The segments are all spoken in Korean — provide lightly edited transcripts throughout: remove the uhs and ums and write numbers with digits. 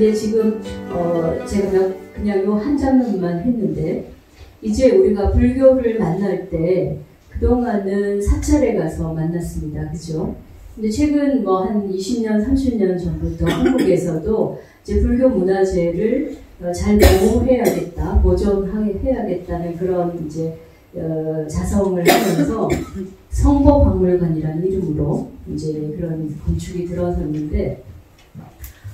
근데 지금 제가 그냥 요 한 장면만 했는데 이제 우리가 불교를 만날 때 그동안은 사찰에 가서 만났습니다. 그죠? 근데 최근 뭐 한 20년, 30년 전부터 한국에서도 이제 불교 문화재를 잘 보호해야겠다, 보존해야겠다는 그런 이제 자성을 하면서 성보박물관이라는 이름으로 이제 그런 건축이 들어섰는데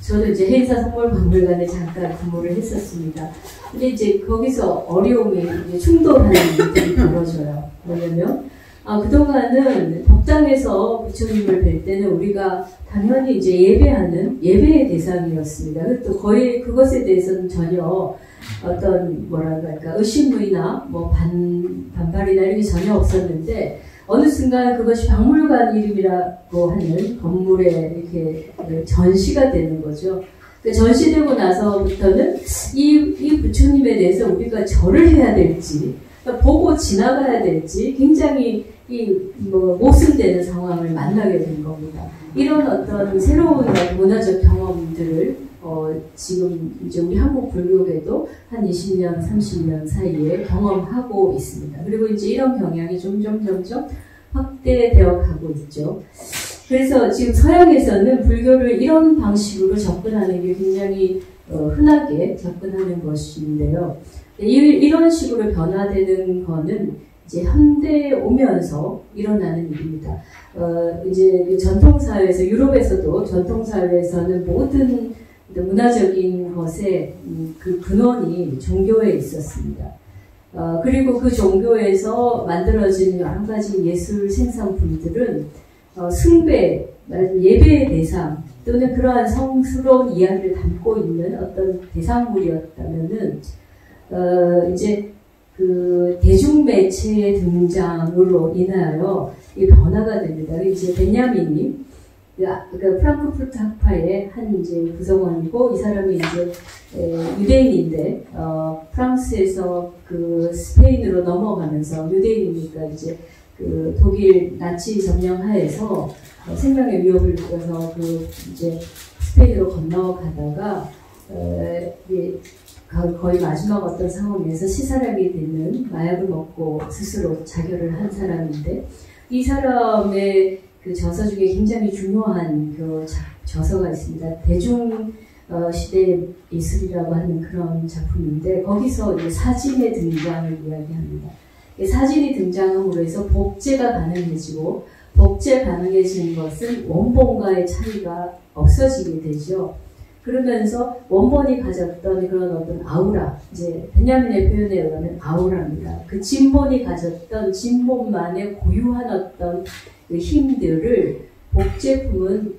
저도 이제 해인사 성보박물관에 잠깐 근무를 했었습니다. 근데 이제 거기서 어려움이 이제 충돌하는 일들이 벌어져요. 뭐냐면 그동안은 법당에서 부처님을 뵐 때는 우리가 당연히 이제 예배의 대상이었습니다. 또 거의 그것에 대해서는 전혀 어떤 뭐랄까 의심이나 뭐 반발이나 이런 게 전혀 없었는데 어느 순간 그것이 박물관 이름이라고 하는 건물에 이렇게 전시가 되는 거죠. 전시되고 나서부터는 이 부처님에 대해서 우리가 절을 해야 될지 보고 지나가야 될지 굉장히 모순되는 상황을 만나게 된 겁니다. 이런 어떤 새로운 문화적 경험들을 지금 이제 우리 한국 불교계도 한 20년, 30년 사이에 경험하고 있습니다. 그리고 이제 이런 경향이 점점 확대되어 가고 있죠. 그래서 지금 서양에서는 불교를 이런 방식으로 접근하는 게 굉장히 흔하게 접근하는 것인데요. 이런 식으로 변화되는 거는 이제 현대에 오면서 일어나는 일입니다. 이제 전통사회에서, 유럽에서도 전통사회에서는 모든 문화적인 것의 그 근원이 종교에 있었습니다. 그리고 그 종교에서 만들어진 여러 가지 예술 생산품들은 숭배, 예배의 대상 또는 그러한 성스러운 이야기를 담고 있는 어떤 대상물이었다면은 이제 그 대중매체의 등장으로 인하여 이 변화가 됩니다. 이제 베냐민이 그 프랑크푸르트 학파의 한 이제 구성원이고 이 사람이 이제 유대인인데 프랑스에서 그 스페인으로 넘어가면서 유대인이니까 이제 그 독일 나치 점령하에서 생명의 위협을 느껴서 그 이제 스페인으로 건너가다가 거의 마지막 어떤 상황에서 시살하게 되는 마약을 먹고 스스로 자결을 한 사람인데 이 사람의 그 저서 중에 굉장히 중요한 그 저서가 있습니다. 대중 시대 예술이라고 하는 그런 작품인데 거기서 이제 사진의 등장을 이야기합니다. 사진이 등장함으로 해서 복제가 가능해지고 복제 가능해지는 것은 원본과의 차이가 없어지게 되죠. 그러면서 원본이 가졌던 그런 어떤 아우라, 이제 베냐민의 표현에 의하면 아우라입니다. 그 진본이 가졌던 진본만의 고유한 어떤 그 힘들을 복제품은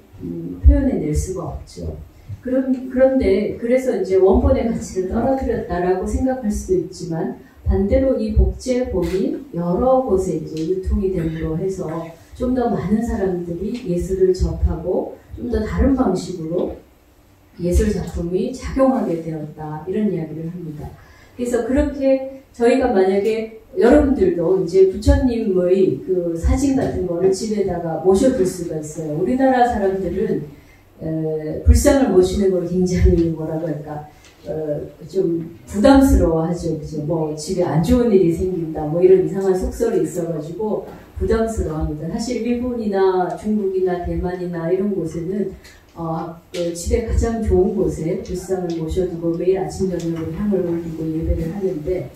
표현해낼 수가 없죠. 그런데 그래서 이제 원본의 가치를 떨어뜨렸다라고 생각할 수도 있지만 반대로 이 복제본이 여러 곳에 이제 유통이 됨으로 해서 좀 더 많은 사람들이 예술을 접하고 좀 더 다른 방식으로 예술 작품이 작용하게 되었다 이런 이야기를 합니다. 그래서 그렇게 저희가 만약에 여러분들도 이제 부처님의 그 사진 같은 거를 집에다가 모셔둘 수가 있어요. 우리나라 사람들은 불상을 모시는 걸 굉장히 뭐라고 할까 좀 부담스러워하죠. 그죠? 뭐 집에 안 좋은 일이 생긴다 뭐 이런 이상한 속설이 있어가지고 부담스러워합니다. 사실 일본이나 중국이나 대만이나 이런 곳에는 집에 가장 좋은 곳에 불상을 모셔두고 매일 아침 저녁으로 향을 올리고 예배를 하는데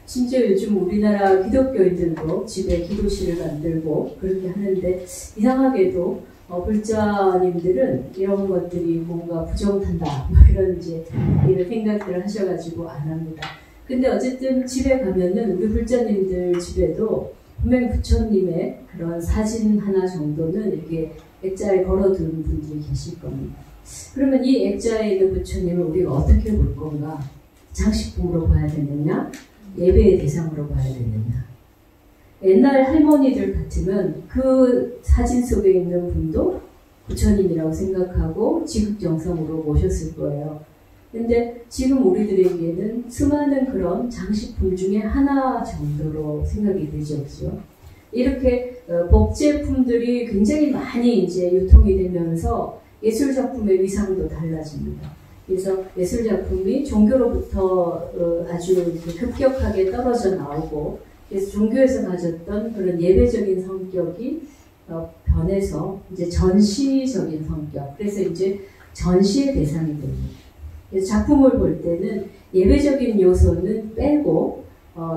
심지어 요즘 우리나라 기독교인들도 집에 기도실을 만들고 그렇게 하는데 이상하게도 불자님들은 이런 것들이 뭔가 부정탄다 뭐 이런 이제 이런 생각들을 하셔가지고 안 합니다. 근데 어쨌든 집에 가면은 우리 불자님들 집에도 분명히 부처님의 그런 사진 하나 정도는 이렇게 액자에 걸어두는 분들이 계실 겁니다. 그러면 이 액자에 있는 부처님을 우리가 어떻게 볼 건가? 장식품으로 봐야 되느냐? 예배의 대상으로 봐야 되느냐? 옛날 할머니들 같으면 그 사진 속에 있는 분도 부처님이라고 생각하고 지극정성으로 모셨을 거예요. 근데 지금 우리들에게는 수많은 그런 장식품 중에 하나 정도로 생각이 되죠. 그죠? 이렇게 복제품들이 굉장히 많이 이제 유통이 되면서 예술작품의 위상도 달라집니다. 그래서 예술작품이 종교로부터 아주 급격하게 떨어져 나오고, 그래서 종교에서 가졌던 그런 예배적인 성격이 변해서 이제 전시적인 성격, 그래서 이제 전시의 대상이 됩니다. 그래서 작품을 볼 때는 예배적인 요소는 빼고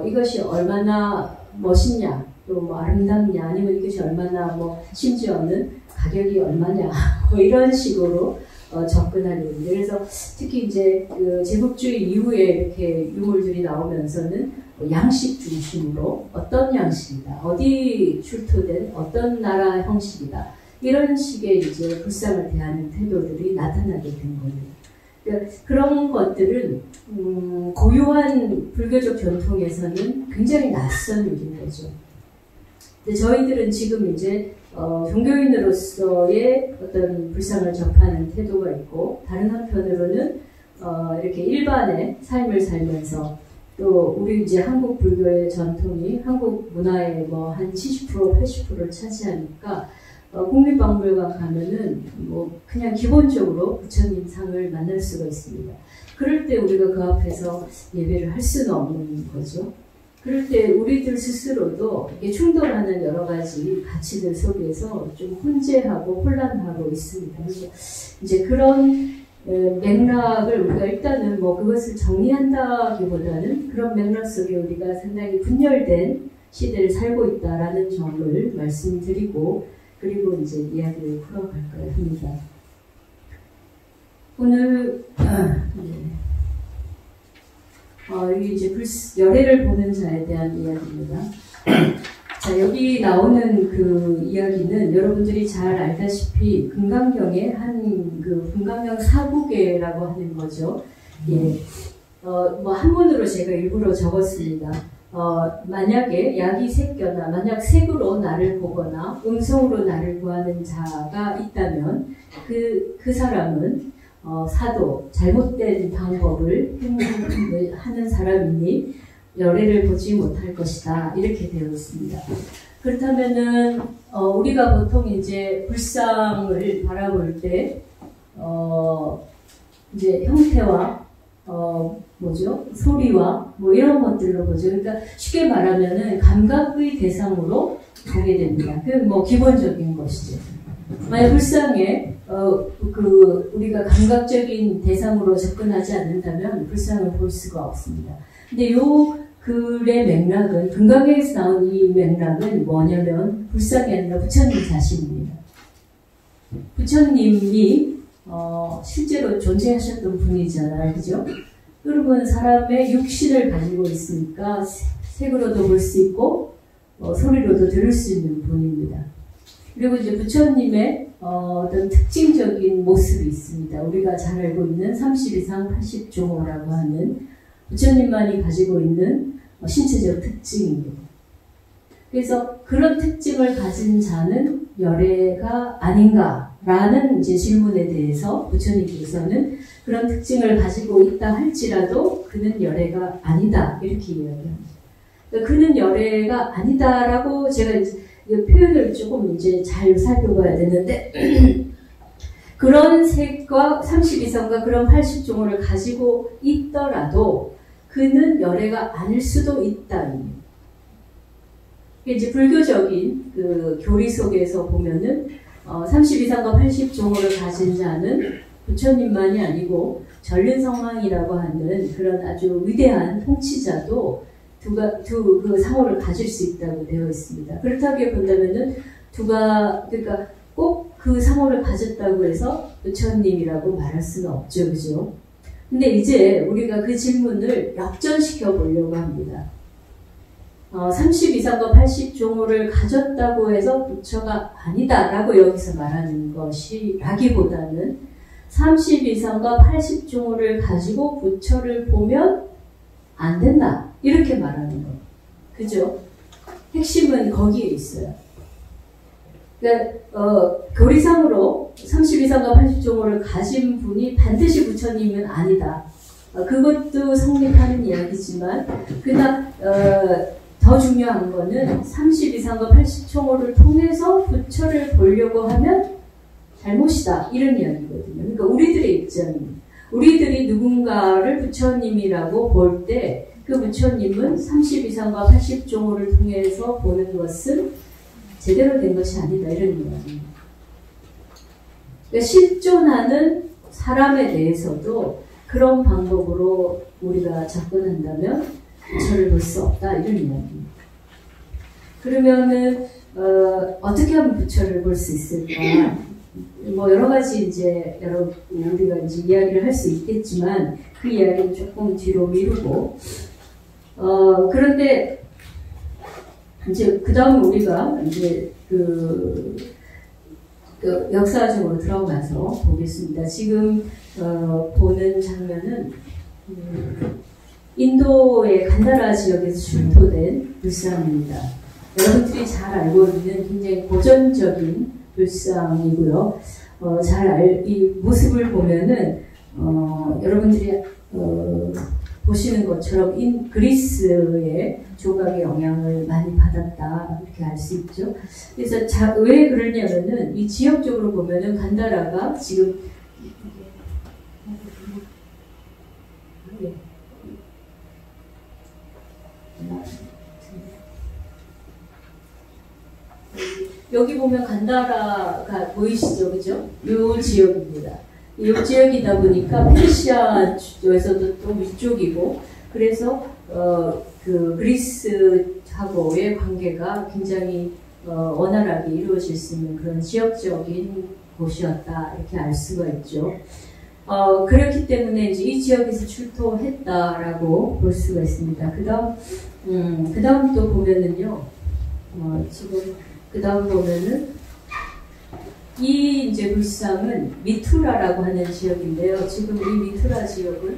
이것이 얼마나 멋있냐, 또 뭐 아름답냐, 아니면 이것이 얼마나 뭐 심지어는 가격이 얼마냐, 뭐 이런 식으로 접근하는. 그래서 특히 이제 그 제국주의 이후에 이렇게 유물들이 나오면서는 양식 중심으로 어떤 양식이다, 어디 출토된 어떤 나라 형식이다, 이런 식의 이제 불상을 대하는 태도들이 나타나게 된 겁니다. 그러니까 그런 것들은 고유한 불교적 전통에서는 굉장히 낯선 일인 거죠. 근데 저희들은 지금 이제 종교인으로서의 어떤 불상을 접하는 태도가 있고, 다른 한편으로는 이렇게 일반의 삶을 살면서, 또 우리 이제 한국 불교의 전통이 한국 문화의 뭐 한 70% 80%를 차지하니까 국립박물관 가면은 뭐 그냥 기본적으로 부처님 상을 만날 수가 있습니다. 그럴 때 우리가 그 앞에서 예배를 할 수는 없는 거죠. 그럴 때 우리들 스스로도 충돌하는 여러 가지 가치들 속에서 좀 혼재하고 혼란하고 있습니다. 그래서 이제 그런 맥락을 우리가 일단은 뭐 그것을 정리한다기보다는 그런 맥락 속에 우리가 상당히 분열된 시대를 살고 있다라는 점을 말씀드리고, 그리고 이제 이야기를 풀어갈까 합니다. 오늘 여기 이제 열애를 보는 자에 대한 이야기입니다. 자, 여기 나오는 그 이야기는 여러분들이 잘 알다시피 금강경의 그 금강경 사부계라고 하는 거죠. 예. 뭐 한문으로 제가 일부러 적었습니다. 만약에 약이 새겨나, 만약 색으로 나를 보거나 음성으로 나를 구하는 자가 있다면 그 사람은 사도, 잘못된 방법을 하는 사람이니 열애를 보지 못할 것이다, 이렇게 되어 있습니다. 그렇다면은 우리가 보통 이제 불상을 바라볼 때 이제 형태와 소리와 뭐 이런 것들로 보죠. 그러니까 쉽게 말하면은 감각의 대상으로 보게 됩니다. 그 뭐 기본적인 것이죠. 만약 불상에 우리가 감각적인 대상으로 접근하지 않는다면 불상을 볼 수가 없습니다. 근데 요 글의 맥락은, 금강경에서 나온 이 맥락은 뭐냐면 불상이 아니라 부처님 자신입니다. 부처님이 실제로 존재하셨던 분이잖아요, 그죠? 그러면 사람의 육신을 가지고 있으니까 색으로도 볼 수 있고 소리로도 들을 수 있는 분입니다. 그리고 이제 부처님의 어떤 특징적인 모습이 있습니다. 우리가 잘 알고 있는 32상 80종호라고 하는 부처님만이 가지고 있는 신체적 특징입니다. 그래서 그런 특징을 가진 자는 열애가 아닌가라는 이제 질문에 대해서 부처님께서는 그런 특징을 가지고 있다 할지라도 그는 열애가 아니다, 이렇게 이야기합니다. 그러니까 그는 열애가 아니다라고 제가 이제 표현을 조금 이제 잘 살펴봐야 되는데 그런 색과 32성과 그런 80종호를 가지고 있더라도 그는 열애가 아닐 수도 있다. 이제 불교적인 그 교리 속에서 보면은 32상과 80종호를 가진 자는 부처님만이 아니고 전륜성왕이라고 하는 그런 아주 위대한 통치자도 그 상호를 가질 수 있다고 되어 있습니다. 그렇다고 본다면은 그러니까 꼭 그 상호를 가졌다고 해서 부처님이라고 말할 수는 없죠, 그죠? 근데 이제 우리가 그 질문을 역전시켜 보려고 합니다. 32상과 80종호를 가졌다고 해서 부처가 아니다라고 여기서 말하는 것이라기보다는 32상과 80종호를 가지고 부처를 보면 안 된다, 이렇게 말하는 거예요. 그죠? 핵심은 거기에 있어요. 그러니까 교리상으로 32상과 80종호를 가진 분이 반드시 부처님은 아니다. 그것도 성립하는 이야기지만 그러나 더 중요한 거는 32상과 80종호를 통해서 부처를 보려고 하면 잘못이다 이런 이야기거든요. 그러니까 우리들의 입장입니다. 우리들이 누군가를 부처님이라고 볼 때 그 부처님은 32상과 80종호를 통해서 보는 것은 제대로 된 것이 아니다 이런 이야기입니다. 그러니까 실존하는 사람에 대해서도 그런 방법으로 우리가 접근한다면 부처를 볼 수 없다 이런 이야기입니다. 그러면은 어떻게 하면 부처를 볼 수 있을까? 뭐 여러 가지 이제 우리가 이제 이야기를 할 수 있겠지만 그 이야기는 조금 뒤로 미루고 그런데 이제 그 다음 우리가 이제 그 역사적으로 들어가서 보겠습니다. 지금 보는 장면은 인도의 간다라 지역에서 출토된 불상입니다. 여러분들이 잘 알고 있는 굉장히 고전적인 불상이고요. 이 모습을 보면은 여러분들이 보시는 것처럼 그리스의 조각의 영향을 많이 받았다 이렇게 알 수 있죠. 그래서 왜 그러냐면은 이 지역적으로 보면은 간다라가 지금 여기 보면 간다라가 보이시죠, 그죠? 이 지역입니다. 이 지역이다 보니까 페르시아에서도 또 위쪽이고, 그래서 그 그리스하고의 관계가 굉장히 원활하게 이루어질 수 있는 그런 지역적인 곳이었다 이렇게 알 수가 있죠. 그렇기 때문에 이제 이 지역에서 출토했다라고 볼 수가 있습니다. 그 다음 또 보면은요, 지금 그 다음 보면은 이 이제 불상은 미투라라고 하는 지역인데요. 지금 이 미투라 지역은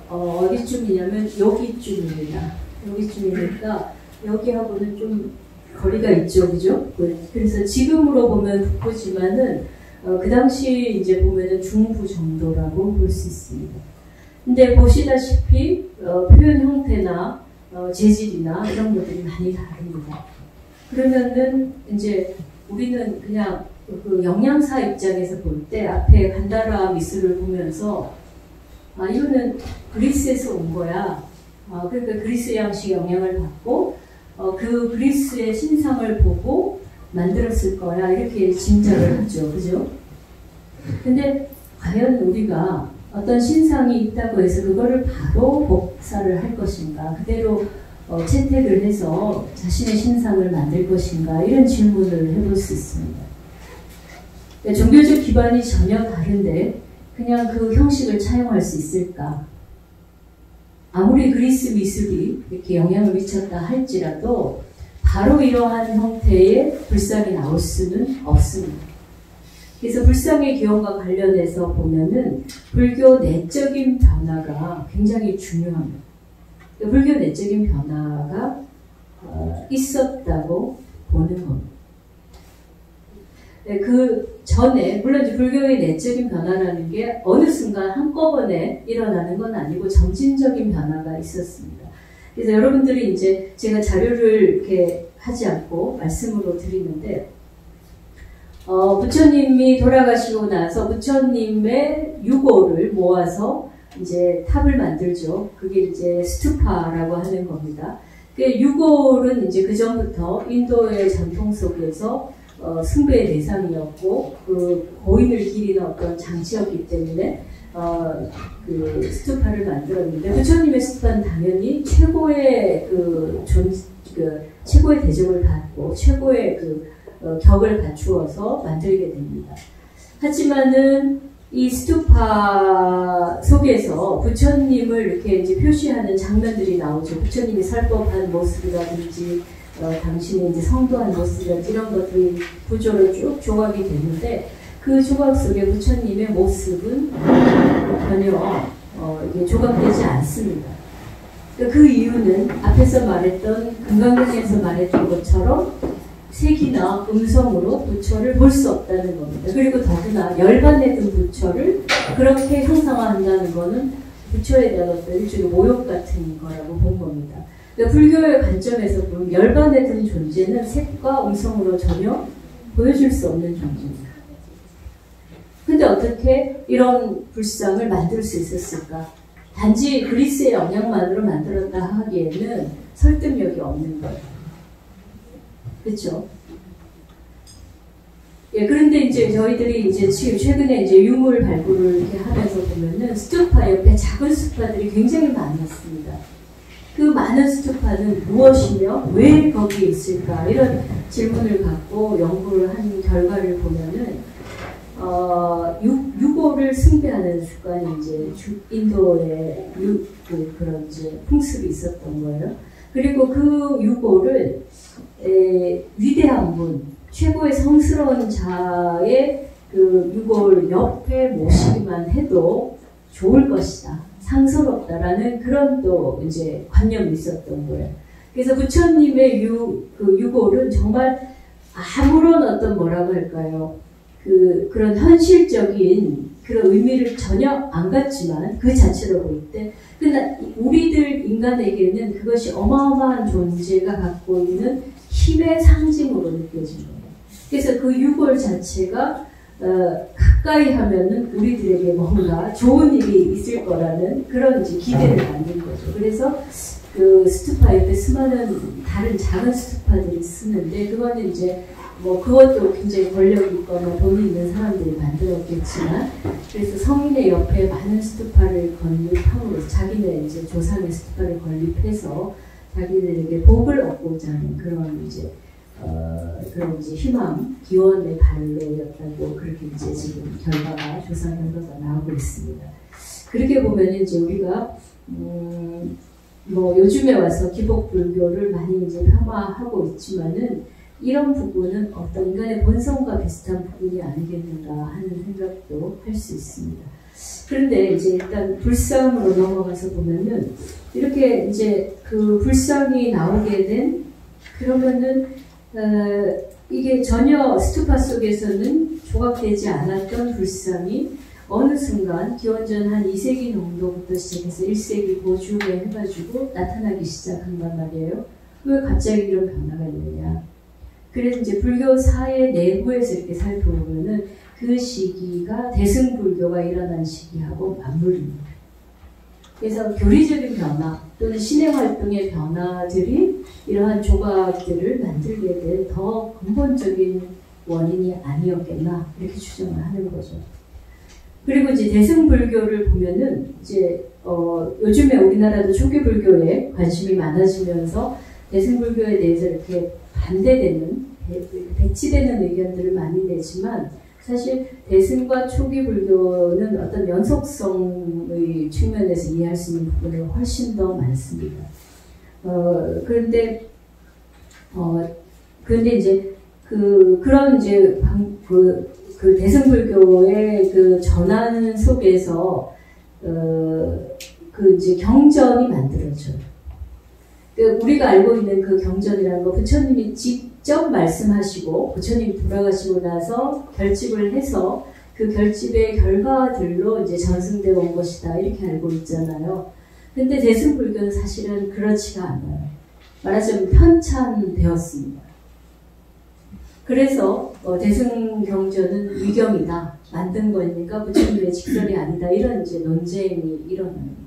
어디쯤이냐면 여기쯤입니다. 여기쯤이니까 여기하고는 좀 거리가 있죠, 그죠? 그래서 지금으로 보면 북부지만은 그 당시 이제 보면은 중부 정도라고 볼 수 있습니다. 근데 보시다시피 표현 형태나 재질이나 이런 것들이 많이 다릅니다. 그러면은 이제 우리는 그냥 그 영양사 입장에서 볼 때 앞에 간다라 미술을 보면서 이거는 그리스에서 온 거야. 그러니까 그리스 양식 영향을 받고 그 그리스의 신상을 보고 만들었을 거야 이렇게 짐작을 하죠, 그죠? 근데 과연 우리가 어떤 신상이 있다고 해서 그거를 바로 복사를 할 것인가, 그대로 채택을 해서 자신의 신상을 만들 것인가 이런 질문을 해볼 수 있습니다. 종교적 기반이 전혀 다른데 그냥 그 형식을 차용할 수 있을까? 아무리 그리스 미술이 이렇게 영향을 미쳤다 할지라도 바로 이러한 형태의 불상이 나올 수는 없습니다. 그래서 불상의 기원과 관련해서 보면은 불교 내적인 변화가 굉장히 중요합니다. 불교 내적인 변화가 있었다고 보는 겁니다. 그 전에 물론 이제 불교의 내적인 변화라는 게 어느 순간 한꺼번에 일어나는 건 아니고 점진적인 변화가 있었습니다. 그래서 여러분들이 이제 제가 자료를 이렇게 하지 않고 말씀으로 드리는데 부처님이 돌아가시고 나서 부처님의 유고를 모아서 이제 탑을 만들죠. 그게 이제 스투파라고 하는 겁니다. 그 유골은 이제 그 전부터 인도의 전통 속에서 숭배의 대상이었고 그 고인을 기리는 어떤 장치였기 때문에 그 스투파를 만들었는데 부처님의 스투파는 당연히 최고의 최고의 대접을 받고 최고의 격을 갖추어서 만들게 됩니다. 하지만은 이 스투파 속에서 부처님을 이렇게 이제 표시하는 장면들이 나오죠. 부처님이 설법한 모습이라든지 당신이 이제 성도한 모습이라든지 이런 것들이 구조로 쭉 조각이 되는데 그 조각 속에 부처님의 모습은 전혀 이게 조각되지 않습니다. 그 이유는 앞에서 말했던 금강경에서 말했던 것처럼 색이나 음성으로 부처를 볼 수 없다는 겁니다. 그리고 더구나 열반에 든 부처를 그렇게 형상화한다는 것은 부처에 대한 어떤 일종의 모욕 같은 거라고 본 겁니다. 그러니까 불교의 관점에서 보면 열반에 든 존재는 색과 음성으로 전혀 보여줄 수 없는 존재입니다. 근데 어떻게 이런 불상을 만들 수 있었을까? 단지 그리스의 영향만으로 만들었다 하기에는 설득력이 없는 거예요. 그렇죠? 예, 그런데 이제 저희들이 이제 최근에 이제 유물 발굴을 이렇게 하면서 보면은 스투파 옆에 작은 스투파들이 굉장히 많았습니다. 그 많은 스투파는 무엇이며 왜 거기에 있을까? 이런 질문을 갖고 연구를 한 결과를 보면은 유골을 숭배하는 습관이 이제 인도의 그런 이제 풍습이 있었던 거예요. 그리고 그 유골을 위대한 분, 최고의 성스러운 자의 그 유골 옆에 모시기만 해도 좋을 것이다, 상스럽다라는 그런 또 이제 관념이 있었던 거예요. 그래서 부처님의 그 유골은 정말 아무런 어떤 뭐라고 할까요? 그런 현실적인 그런 의미를 전혀 안 갖지만 그 자체로 보일 때, 근데 우리들 인간에게는 그것이 어마어마한 존재가 갖고 있는 힘의 상징으로 느껴진 거예요. 그래서 그 유골 자체가 가까이 하면은 우리들에게 뭔가 좋은 일이 있을 거라는 그런 이제 기대를 갖는 거죠. 그래서 그 스투파 옆에 수많은 다른 작은 스투파들이 쓰는데, 그거는 이제 뭐 그것도 굉장히 권력이 있거나 돈이 있는 사람들이 만들었겠지만, 그래서 성인의 옆에 많은 스투파를 건립함으로써 자기네 이제 조상의 스투파를 건립해서 자기들에게 복을 얻고자 하는 그런 이제 희망, 기원의 발로였다고 그렇게 이제 지금 조사 결과가 나오고 있습니다. 그렇게 보면 이제 우리가 뭐 요즘에 와서 기복불교를 많이 이제 폄하하고 있지만은 이런 부분은 어떤 인간의 본성과 비슷한 부분이 아니겠는가 하는 생각도 할 수 있습니다. 그런데 이제 일단 불상으로 넘어가서 보면은 이렇게 이제 그 불상이 나오게 된, 그러면은 이게 전혀 스투파 속에서는 조각되지 않았던 불상이 어느 순간 기원전 한 2세기 정도부터 시작해서 1세기 고중에 해가지고 나타나기 시작한단 말이에요. 왜 갑자기 이런 변화가 있느냐. 그래서 이제 불교사의 내부에서 이렇게 살펴보면은 그 시기가 대승불교가 일어난 시기하고 맞물립니다. 그래서 교리적인 변화 또는 신행활동의 변화들이 이러한 조각들을 만들게 된 더 근본적인 원인이 아니었겠나, 이렇게 추정을 하는 거죠. 그리고 이제 대승불교를 보면은 이제 요즘에 우리나라도 초기불교에 관심이 많아지면서 대승불교에 대해서 이렇게 반대되는, 배치되는 의견들을 많이 내지만, 사실 대승과 초기불교는 어떤 연속성의 측면에서 이해할 수 있는 부분이 훨씬 더 많습니다. 그런데 이제 그런 이제 그 대승불교의 그 전환 속에서 그 이제 경전이 만들어져요. 우리가 알고 있는 그 경전이라는 거, 부처님이 직접 말씀하시고 부처님이 돌아가시고 나서 결집을 해서 그 결집의 결과들로 이제 전승되어 온 것이다, 이렇게 알고 있잖아요. 근데 대승불교는 사실은 그렇지가 않아요. 말하자면 편찬되었습니다. 그래서 대승경전은 위경이다, 만든 거니까 부처님의 직설이 아니다, 이런 이제 논쟁이 일어납니다.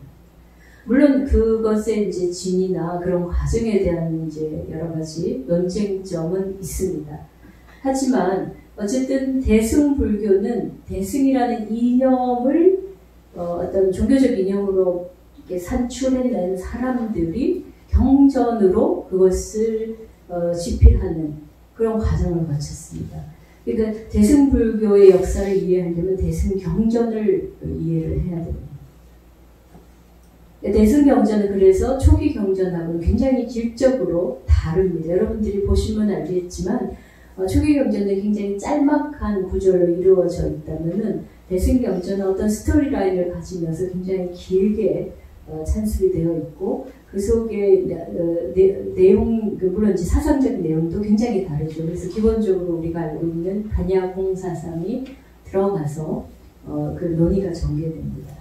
물론 그것의 이제 진위나 그런 과정에 대한 이제 여러 가지 논쟁점은 있습니다. 하지만 어쨌든 대승불교는 대승이라는 이념을 어떤 종교적 이념으로 이렇게 산출해낸 사람들이 경전으로 그것을 집필하는 그런 과정을 거쳤습니다. 그러니까 대승불교의 역사를 이해하려면 대승경전을 이해를 해야 됩니다. 대승경전은 그래서 초기 경전하고는 굉장히 질적으로 다릅니다. 여러분들이 보시면 알겠지만 초기 경전은 굉장히 짤막한 구조로 이루어져 있다면은 대승경전은 어떤 스토리라인을 가지면서 굉장히 길게 찬술이 되어 있고, 그 속에 내용, 물론 이제 사상적 내용도 굉장히 다르죠. 그래서 기본적으로 우리가 알고 있는 반야공사상이 들어가서 그 논의가 전개됩니다.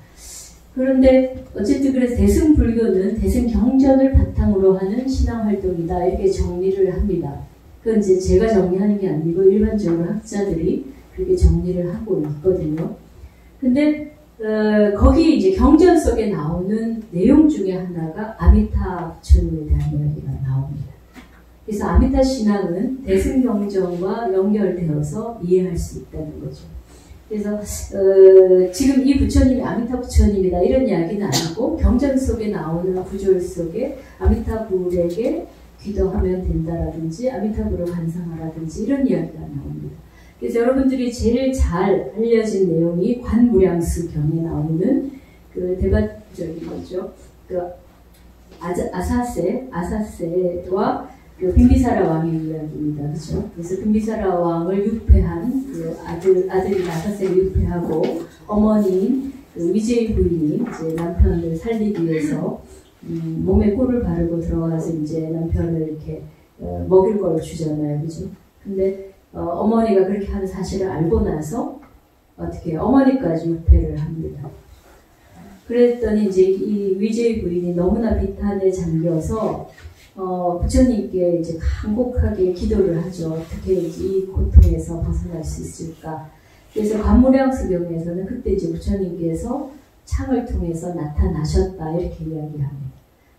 그런데 어쨌든 그래서 대승불교는 대승경전을 바탕으로 하는 신앙활동이다, 이렇게 정리를 합니다. 그건 이제 제가 정리하는 게 아니고 일반적으로 학자들이 그렇게 정리를 하고 있거든요. 근데 거기 이제 경전 속에 나오는 내용 중에 하나가 아미타 부처님에 대한 이야기가 나옵니다. 그래서 아미타 신앙은 대승경전과 연결되어서 이해할 수 있다는 거죠. 그래서 지금 이 부처님이 아미타 부처님이다 이런 이야기는 아니고 경전 속에 나오는 구절 속에 아미타불에게 기도하면 된다라든지 아미타불을 관상하라든지 이런 이야기가 나옵니다. 그래서 여러분들이 제일 잘 알려진 내용이 관무량수경에 나오는 그 대박적인 거죠. 그 아사세와 그 빈비사라 왕의 이야기입니다. 그렇죠? 그래서 빈비사라 왕을 유폐한 그 아들인 아사세를 유폐하고 어머니인 그 위제이 부인이 이제 남편을 살리기 위해서 몸에 꿀을 바르고 들어가서 이제 남편을 이렇게 먹일 걸 주잖아요. 그죠? 근데 어머니가 그렇게 하는 사실을 알고 나서 어떻게 어머니까지 유폐를 합니다. 그랬더니 이제 이 위제이 부인이 너무나 비탄에 잠겨서 부처님께 이제 간곡하게 기도를 하죠. 어떻게 이 고통에서 벗어날 수 있을까? 그래서 관무량수경에서는 그때 이제 부처님께서 창을 통해서 나타나셨다 이렇게 이야기합니다.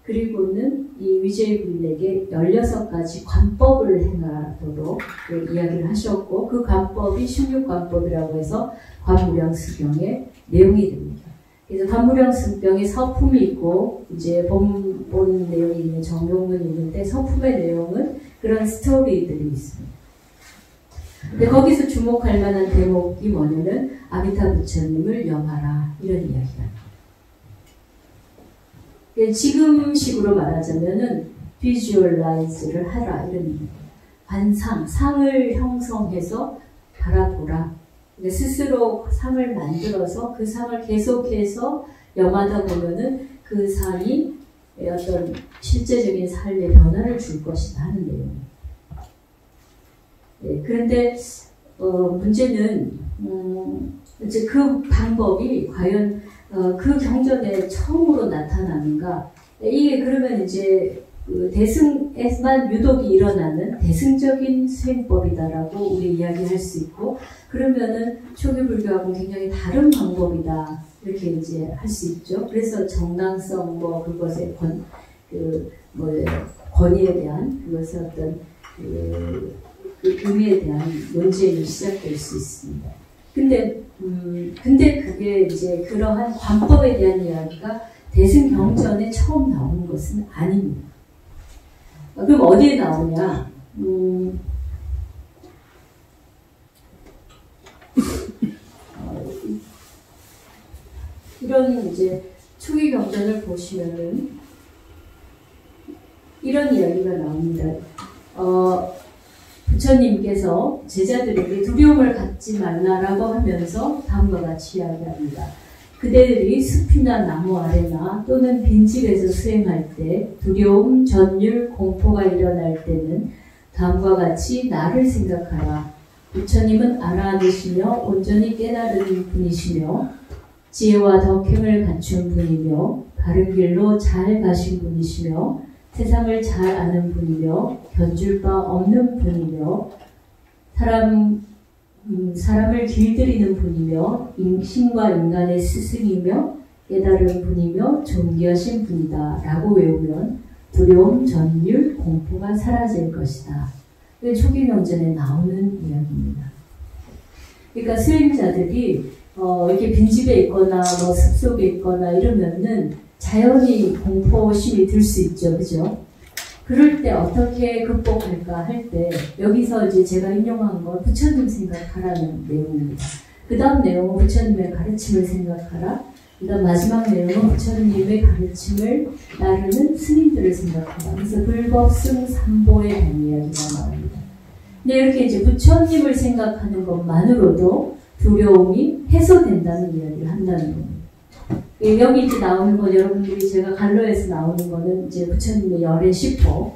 그리고는 이 위제이 부인에게 16가지 관법을 행하도록 이야기를 하셨고 그 관법이 16관법이라고 해서 관무량수경의 내용이 됩니다. 그래서 관무량수경에 서품이 있고 이제 본 내용이 있는 정용문이 있는데 서품의 내용은 그런 스토리들이 있습니다. 근데 거기서 주목할 만한 대목이 뭐냐면 아미타 부처님을 염하라 이런 이야기가 지금식으로 말하자면은 비주얼라이즈를 하라 이런 의미입니다. 관상, 상을 형성해서 바라보라. 스스로 상을 만들어서 그 상을 계속해서 염하다 보면은 그 상이 어떤 실제적인 삶의 변화를 줄 것이다 하는 내용입니다. 네, 그런데 문제는 이제 그 방법이 과연 그 경전에 처음으로 나타나는가? 이게 그러면 이제 그 대승에만 유독이 일어나는 대승적인 수행법이다라고 우리 이야기할 수 있고, 그러면은 초기 불교하고 굉장히 다른 방법이다 이렇게 이제 할 수 있죠. 그래서 정당성 그것의 권위에 대한 그것의 어떤 그 의미에 대한 논쟁이 시작될 수 있습니다. 근데 그게 이제 그러한 관법에 대한 이야기가 대승경전에 처음 나오는 것은 아닙니다. 그럼 어디에 나오냐? 이런 이제 초기 경전을 보시면은 이런 이야기가 나옵니다. 부처님께서 제자들에게 두려움을 갖지 말라라고 하면서 다음과 같이 이야기합니다. 그대들이 숲이나 나무 아래나 또는 빈집에서 수행할 때 두려움, 전율, 공포가 일어날 때는 다음과 같이 나를 생각하라. 부처님은 알아내시며 온전히 깨달은 분이시며 지혜와 덕행을 갖춘 분이며 바른 길로 잘 가신 분이시며 세상을 잘 아는 분이며 견줄 바 없는 분이며 사람을 길들이는 분이며 신과 인간의 스승이며 깨달은 분이며 존귀하신 분이다 라고 외우면 두려움, 전율, 공포가 사라질 것이다. 이게 초기 경전에 나오는 이야기입니다. 그러니까 수행자들이 이렇게 빈집에 있거나 숲속에 있거나 이러면은 자연히 공포심이 들 수 있죠. 그죠? 그럴 때 어떻게 극복할까 할 때 여기서 이제 제가 인용한 건 부처님 생각하라는 내용입니다. 그 다음 내용은 부처님의 가르침을 생각하라. 그 다음 마지막 내용은 부처님의 가르침을 따르는 스님들을 생각하라. 그래서 불법승 삼보에 대한 이야기가 나옵니다. 근데 이렇게 이제 부처님을 생각하는 것만으로도 두려움이 해소된다는 이야기를 한다는 겁니다. 여기 이제 나오는 건 여러분들이 제가 갈로에서 나오는 거는 이제 부처님의 열의 십보를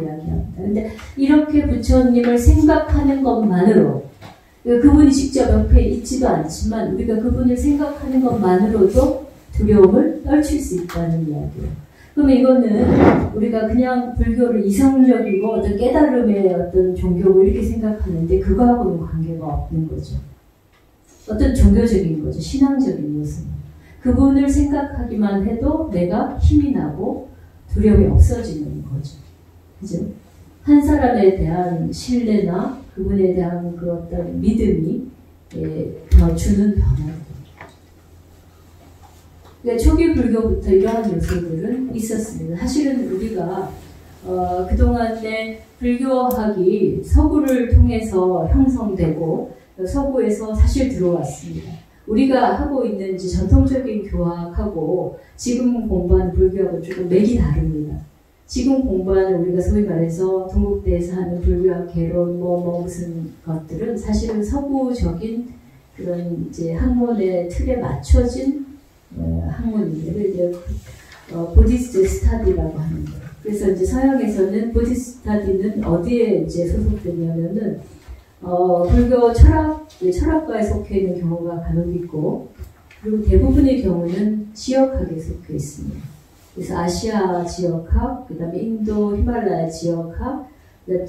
이야기합니다. 근데 이렇게 부처님을 생각하는 것만으로 그분이 직접 옆에 있지도 않지만 우리가 그분을 생각하는 것만으로도 두려움을 떨칠 수 있다는 이야기예요. 그러면 이거는 우리가 그냥 불교를 이성적이고 어떤 깨달음의 어떤 종교고 이렇게 생각하는데 그거하고는 관계가 없는 거죠. 어떤 종교적인 거죠. 신앙적인 요소는. 그분을 생각하기만 해도 내가 힘이 나고 두려움이 없어지는 거죠. 그죠? 한 사람에 대한 신뢰나 그분에 대한 그 어떤 믿음이 더 주는 변화입니다. 그러니까 초기 불교부터 이러한 요소들은 있었습니다. 사실은 우리가 그동안에 불교학이 서구를 통해서 형성되고 서구에서 사실 들어왔습니다. 우리가 하고 있는 이제 전통적인 교학하고 지금 공부하는 불교하고 조금 맥이 다릅니다. 지금 공부하는 우리가 소위 말해서 동국대에서 하는 불교학 개론 무슨 것들은 사실은 서구적인 그런 이제 학문의 틀에 맞춰진 학문입니다. 이제 부디스트 스타디라고 하는 거예요. 그래서 이제 서양에서는 부디스트 스타디는 어디에 이제 소속되냐면은 불교 철학과에 속해 있는 경우가 간혹 있고, 그리고 대부분의 경우는 지역학에 속해 있습니다. 그래서 아시아 지역학, 그 다음에 인도, 히말라야 지역학,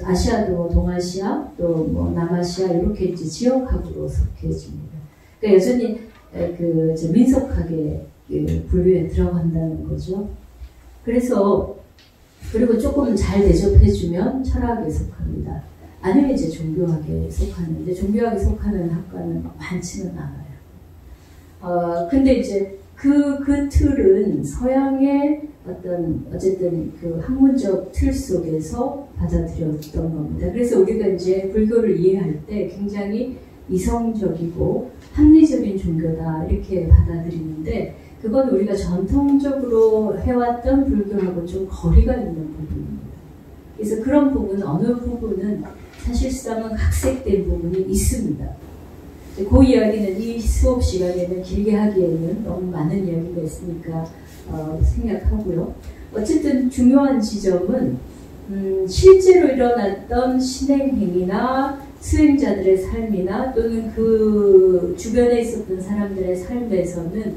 아시아도 동아시아, 또 뭐 남아시아, 이렇게 이제 지역학으로 속해집니다. 그러니까 여전히 민속학의 분류에 들어간다는 거죠. 그래서, 그리고 조금 잘 대접해주면 철학에 속합니다. 아니면 이제 종교학에 속하는데, 종교학에 속하는 학과는 많지는 않아요. 근데 이제 그 틀은 서양의 어쨌든 그 학문적 틀 속에서 받아들였던 겁니다. 그래서 우리가 이제 불교를 이해할 때 굉장히 이성적이고 합리적인 종교다 이렇게 받아들이는데, 그건 우리가 전통적으로 해왔던 불교하고 좀 거리가 있는 부분입니다. 그래서 그런 부분, 어느 부분은 사실상은 각색된 부분이 있습니다. 그 이야기는 이 수업 시간에는 길게 하기에는 너무 많은 이야기가 있으니까 생략하고요. 어쨌든 중요한 지점은 실제로 일어났던 신행행위나 수행자들의 삶이나 또는 그 주변에 있었던 사람들의 삶에서는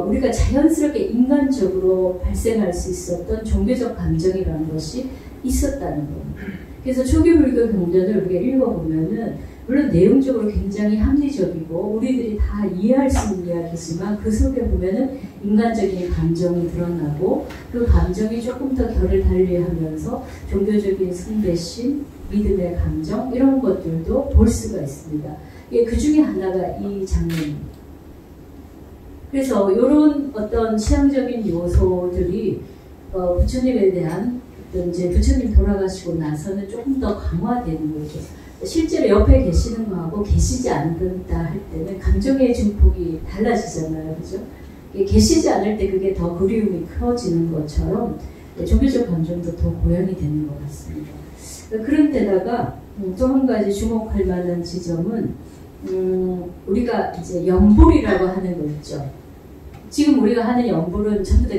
우리가 자연스럽게 인간적으로 발생할 수 있었던 종교적 감정이라는 것이 있었다는 겁니다. 그래서 초기 불교 경전을 우리가 읽어보면은 물론 내용적으로 굉장히 합리적이고 우리들이 다 이해할 수 있는 이야기지만 그 속에 보면은 인간적인 감정이 드러나고 그 감정이 조금 더 결을 달리하면서 종교적인 숭배심, 믿음의 감정 이런 것들도 볼 수가 있습니다. 그 중에 하나가 이 장면입니다. 그래서 이런 어떤 취향적인 요소들이 부처님에 대한 이제 부처님 돌아가시고 나서는 조금 더 강화되는 거죠. 실제로 옆에 계시는 거하고 계시지 않는다 할 때는 감정의 증폭이 달라지잖아요. 그죠? 계시지 않을 때 그게 더 그리움이 커지는 것처럼 종교적 감정도 더 고양이 되는 것 같습니다. 그런 데다가 또 한 가지 주목할 만한 지점은 우리가 이제 연불이라고 하는 거 있죠. 지금 우리가 하는 연불은 전부 다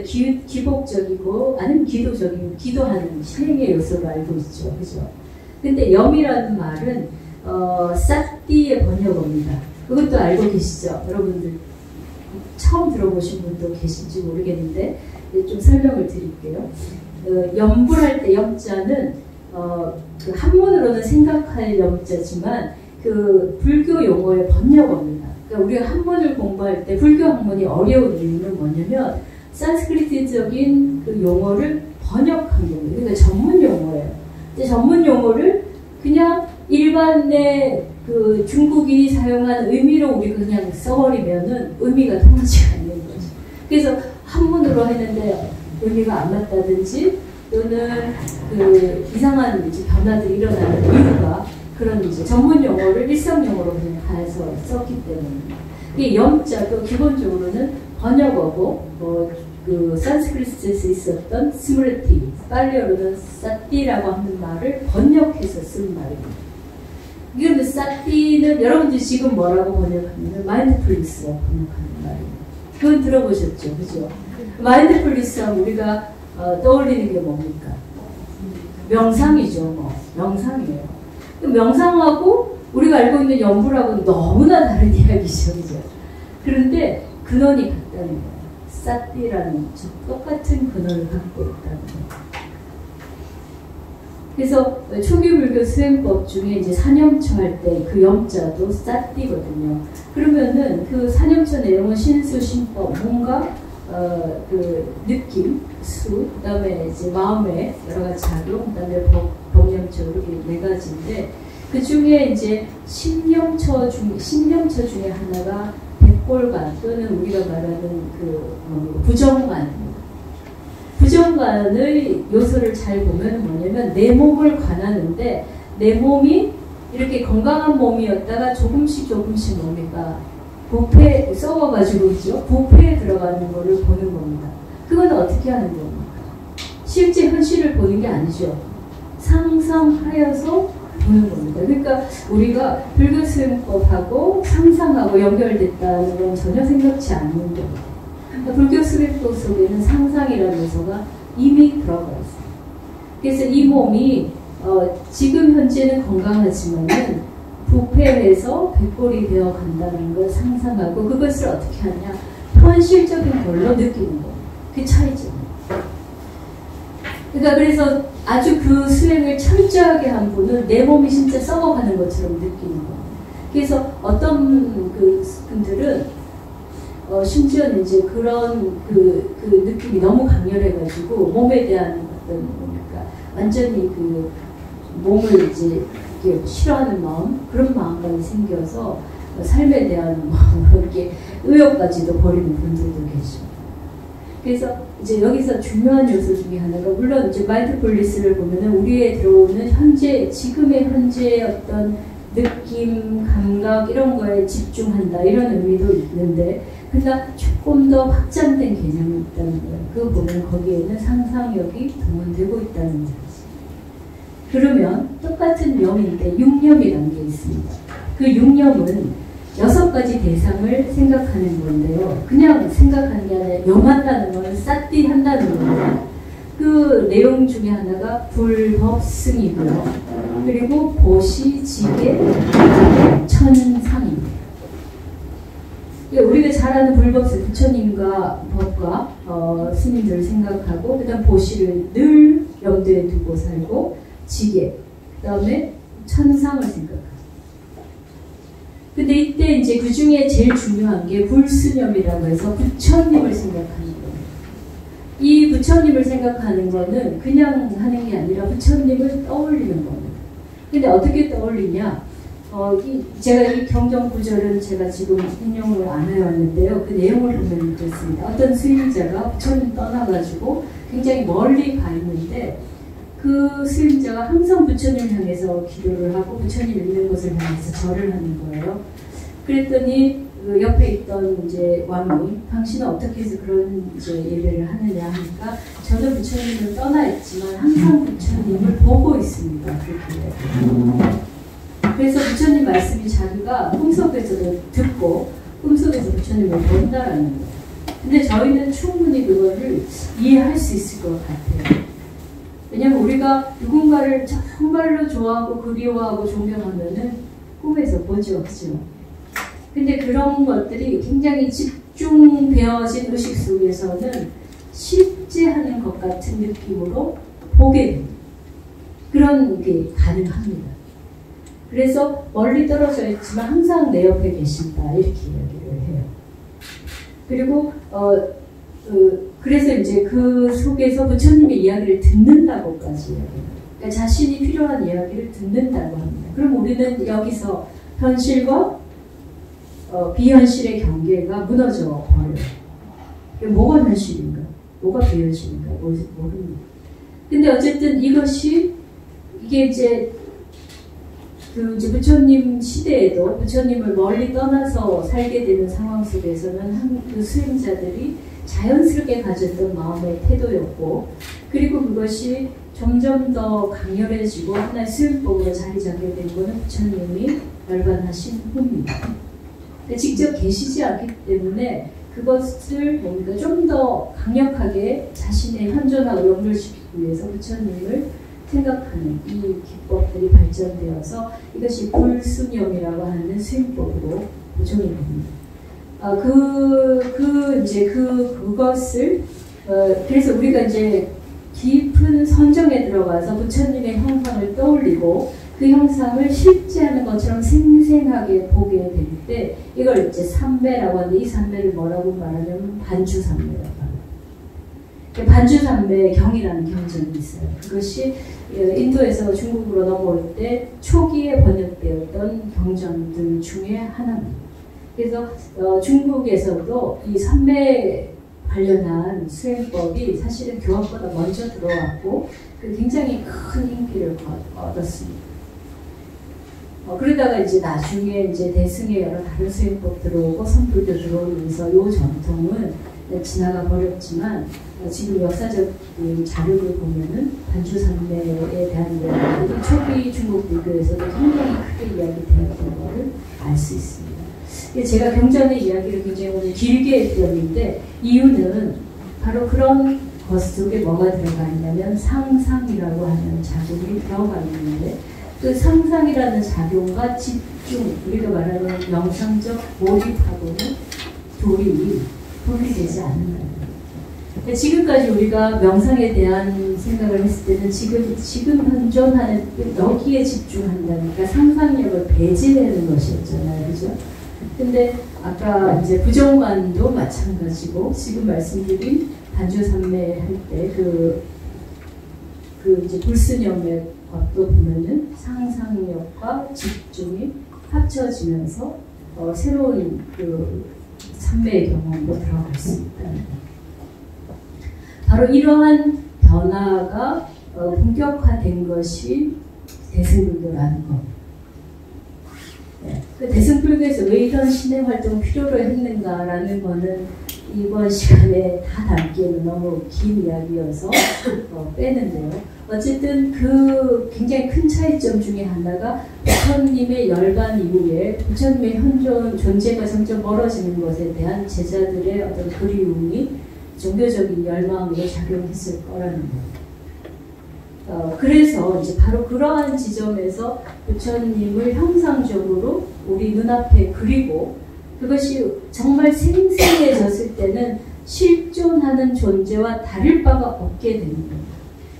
기복적이고 아니면 기도적인 기도하는 신행의 요소로 알고 있죠. 그죠? 근데 염이라는 말은 싹띠의 번역어입니다. 그것도 알고 계시죠? 여러분들 처음 들어보신 분도 계신지 모르겠는데 좀 설명을 드릴게요. 염불할 때 염자는 그 한문으로는 생각할 염자지만 그 불교 용어의 번역어입니다. 그러니까 우리가 한문을 공부할 때 불교 학문이 어려운 이유는 뭐냐면 산스크리트적인 그 용어를 번역한 겁니다. 그러니까 전문 용어예요. 근데 전문 용어를 그냥 일반의 그 중국인이 사용한 의미로 우리가 그냥 써버리면은 의미가 통하지 않는 거죠. 그래서 한문으로 했는데 의미가 안 맞다든지 또는 그 이상한 이제 변화들이 일어나는 이유가 그런 이제 전문 용어를 일상 용어로 그냥 가해서 썼기 때문입니다. 이 염자도 기본적으로는 번역어고 그 산스크리트에서 있었던 스므르티, 팔리어로는 사띠라고 하는 말을 번역해서 쓴 말입니다. 이런데 사띠는 여러분들이 지금 뭐라고 번역하면 마인드풀리스라고 번역하는 말입니다. 그건 들어보셨죠, 그죠? 마인드풀리스하고 우리가 떠올리는 게 뭡니까? 명상이죠, 뭐 명상이에요. 명상하고 우리가 알고 있는 연불하고는 너무나 다른 이야기죠, 그죠? 그런데 근원이 같다는 거예요. 사띠라는 똑같은 근원을 갖고 있다는 거예요. 그래서 초기 불교 수행법 중에 이제 사념처 할 때 그 염자도 사띠거든요. 그러면은 그 사념처 내용은 신수, 신법, 뭔가 그 느낌, 수, 그다음에 이제 마음의 여러 가지 작용, 그다음에 법념처 이렇게 네 가지인데 그 중에 이제 신념처 중에 하나가 백골관 또는 우리가 말하는 그 부정관입니다. 부정관의 요소를 잘 보면 뭐냐면 내 몸을 관하는데 내 몸이 이렇게 건강한 몸이었다가 조금씩 몸이가 부패 썩어가지고 있죠. 부패에 들어가는 거를 보는 겁니다. 그건 어떻게 하는 겁니까? 실제 현실을 보는 게 아니죠. 상상하여서 보는 겁니다. 그러니까 우리가 불교 수행법하고 상상하고 연결됐다는 건 전혀 생각지 않는 겁니다. 불교 수행법 속에는 상상이라는 요소가 이미 들어가 있어요. 그래서 이 몸이 지금 현재는 건강하지만은 부패해서 백골이 되어 간다는 걸 상상하고 그것을 어떻게 하냐? 현실적인 걸로 느끼는 거예요. 그 차이죠. 그러니까 그래서 아주 그 수행을 철저하게 한 분은 내 몸이 진짜 썩어가는 것처럼 느끼는 거예요. 그래서 어떤 분들은 심지어는 이제 그런 그 느낌이 너무 강렬해가지고 몸에 대한 어떤 뭡니까 완전히 그 몸을 이제 이렇게 싫어하는 마음 그런 마음까지 생겨서 삶에 대한 이렇게 의욕까지도 버리는 분들도 계시고. 그래서 이제 여기서 중요한 요소 중에 하나가 물론 이제 마인드풀니스를 보면은 우리에 들어오는 현재 지금의 현재의 어떤 느낌, 감각 이런 거에 집중한다 이런 의미도 있는데 그러나 조금 더 확장된 개념이 있다는 거예요. 그거 보면 거기에는 상상력이 동원되고 있다는 거죠. 그러면 똑같은 명인데 육념이라는 게 있습니다. 그 육념은 6가지 대상을 생각하는 건데요. 그냥 생각하는 게 아니라 염한다는 건 싸띠 한다는 겁니다. 그 내용 중에 하나가 불법승이고요. 그리고 보시, 지계, 천상입니다. 우리가 잘 아는 불법승, 부처님과 법과 스님들을 생각하고 그 다음 보시를 늘 염두에 두고 살고 지계, 그 다음에 천상을 생각합니다. 근데 이때 이제 그 중에 제일 중요한 게 불수념이라고 해서 부처님을 생각하는 거예요. 이 부처님을 생각하는 거는 그냥 하는 게 아니라 부처님을 떠올리는 겁니다. 근데 어떻게 떠올리냐? 제가 이 경전 구절은 제가 지금 인용을 안 해왔는데요. 그 내용을 보면 그렇습니다. 어떤 수임자가 부처님 떠나가지고 굉장히 멀리 가 있는데 그 수임자가 항상 부처님을 향해서 기도를 하고 부처님 있는 곳을 향해서 절을 하는 거예요. 그랬더니 그 옆에 있던 이제 왕이 당신은 어떻게 해서 그런 이제 예배를 하느냐 하니까 저는 부처님을 떠나 있지만 항상 부처님을 보고 있습니다. 그렇게. 그래서 부처님 말씀이 자기가 꿈속에서도 듣고 꿈속에서 부처님을 본다라는 거예요. 근데 저희는 충분히 그거를 이해할 수 있을 것 같아요. 왜냐면 우리가 누군가를 정말로 좋아하고 그리워하고 존경하면은 꿈에서 보죠. 그죠? 근데 그런 것들이 굉장히 집중되어진 의식 속에서는 실제 하는 것 같은 느낌으로 보게 됩니다. 그런 게 가능합니다. 그래서 멀리 떨어져 있지만 항상 내 옆에 계신다 이렇게 이야기를 해요. 그리고 그래서 이제 그 속에서 부처님의 이야기를 듣는다고까지 이야기해요. 그러니까 자신이 필요한 이야기를 듣는다고 합니다. 그럼 우리는 여기서 현실과 비현실의 경계가 무너져 버려요. 뭐가 현실인가? 뭐가 비현실인가? 모릅니다. 근데 어쨌든 이게 이제 이제 부처님 시대에도 부처님을 멀리 떠나서 살게 되는 상황 속에서는 그 수행자들이 자연스럽게 가졌던 마음의 태도였고, 그리고 그것이 점점 더 강렬해지고 하나의 수행법으로 자리 잡게 된 것은 부처님이 열반하신 후입니다. 직접 계시지 않기 때문에 그것을 뭔가 좀 더 강력하게 자신의 현존하고 연결시키기 위해서 부처님을 생각하는 이 기법들이 발전되어서 이것이 불수념이라고 하는 수행법으로 조정이 됩니다. 그것을, 그래서 우리가 이제 깊은 선정에 들어가서 부처님의 형상을 떠올리고 그 형상을 실제하는 것처럼 생생하게 보게 될 때 이걸 이제 삼매라고 하는데 이 삼매를 뭐라고 말하냐면 반주삼매라고 합니다. 반주삼매의 경이라는 경전이 있어요. 그것이 인도에서 중국으로 넘어올 때 초기에 번역되었던 경전들 중에 하나입니다. 그래서 중국에서도 이 삼매 관련한 수행법이 사실은 교학보다 먼저 들어왔고 굉장히 큰 인기를 얻었습니다. 그러다가 이제 나중에 이제 대승의 여러 다른 수행법 들어오고 선불교 들어오면서 이 전통은 지나가 버렸지만 지금 역사적 자료를 보면은 반주삼매에 대한 이야기들이 초기 중국 불교에서도 굉장히 크게 이야기되었던 것을 알 수 있습니다. 제가 경전의 이야기를 굉장히 오늘 길게 했는데 이유는 바로 그런 것 속에 뭐가 들어가 있냐면 상상이라고 하는 작용이 들어가 있는데 그 상상이라는 작용과 집중, 우리가 말하는 명상적 몰입하고는 둘이 분리되지 않는 거예요. 지금까지 우리가 명상에 대한 생각을 했을 때는 지금 현존하는 여기에 집중한다니까 상상력을 배제하는 것이었잖아요. 그죠? 근데 아까 이제 부정관도 마찬가지고 지금 말씀드린 반주삼매 할 때 이제 불스념의 것도 보면은 상상력과 집중이 합쳐지면서 새로운 그 삼매의 경험도 들어갈 수 있다. 바로 이러한 변화가 본격화된 것이 대승불교라는 겁니다. 그 대승불교에서 왜 이런 신의 활동 필요로 했는가라는 거는 이번 시간에 다 담기에는 너무 긴 이야기여서 빼는데요. 어쨌든 그 굉장히 큰 차이점 중에 하나가 부처님의 열반 이후에 부처님의 현존 존재가 점점 멀어지는 것에 대한 제자들의 어떤 그리움이 종교적인 열망으로 작용했을 거라는 거예요. 그래서 이제 바로 그러한 지점에서 부처님을 형상적으로 우리 눈앞에 그리고 그것이 정말 생생해졌을 때는 실존하는 존재와 다를 바가 없게 되는 겁니다.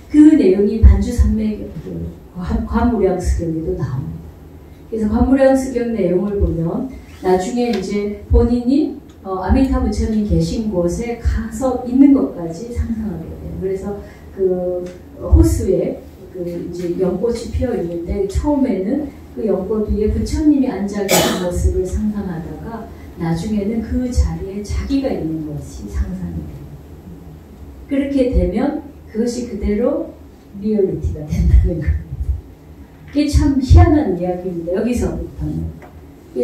그 내용이 반주삼매 관무량수경에도 나옵니다. 그래서 관무량수경 내용을 보면 나중에 이제 본인이 아미타 부처님 계신 곳에 가서 있는 것까지 상상하게 돼요. 그래서 그 호수에 그 이제 연꽃이 피어 있는데 처음에는 그 연꽃 위에 부처님이 앉아 계신 모습을 상상하다가 나중에는 그 자리에 자기가 있는 것이 상상이 돼요. 그렇게 되면 그것이 그대로 리얼리티가 된다는 겁니다. 이게 참 희한한 이야기입니다. 여기서부터는.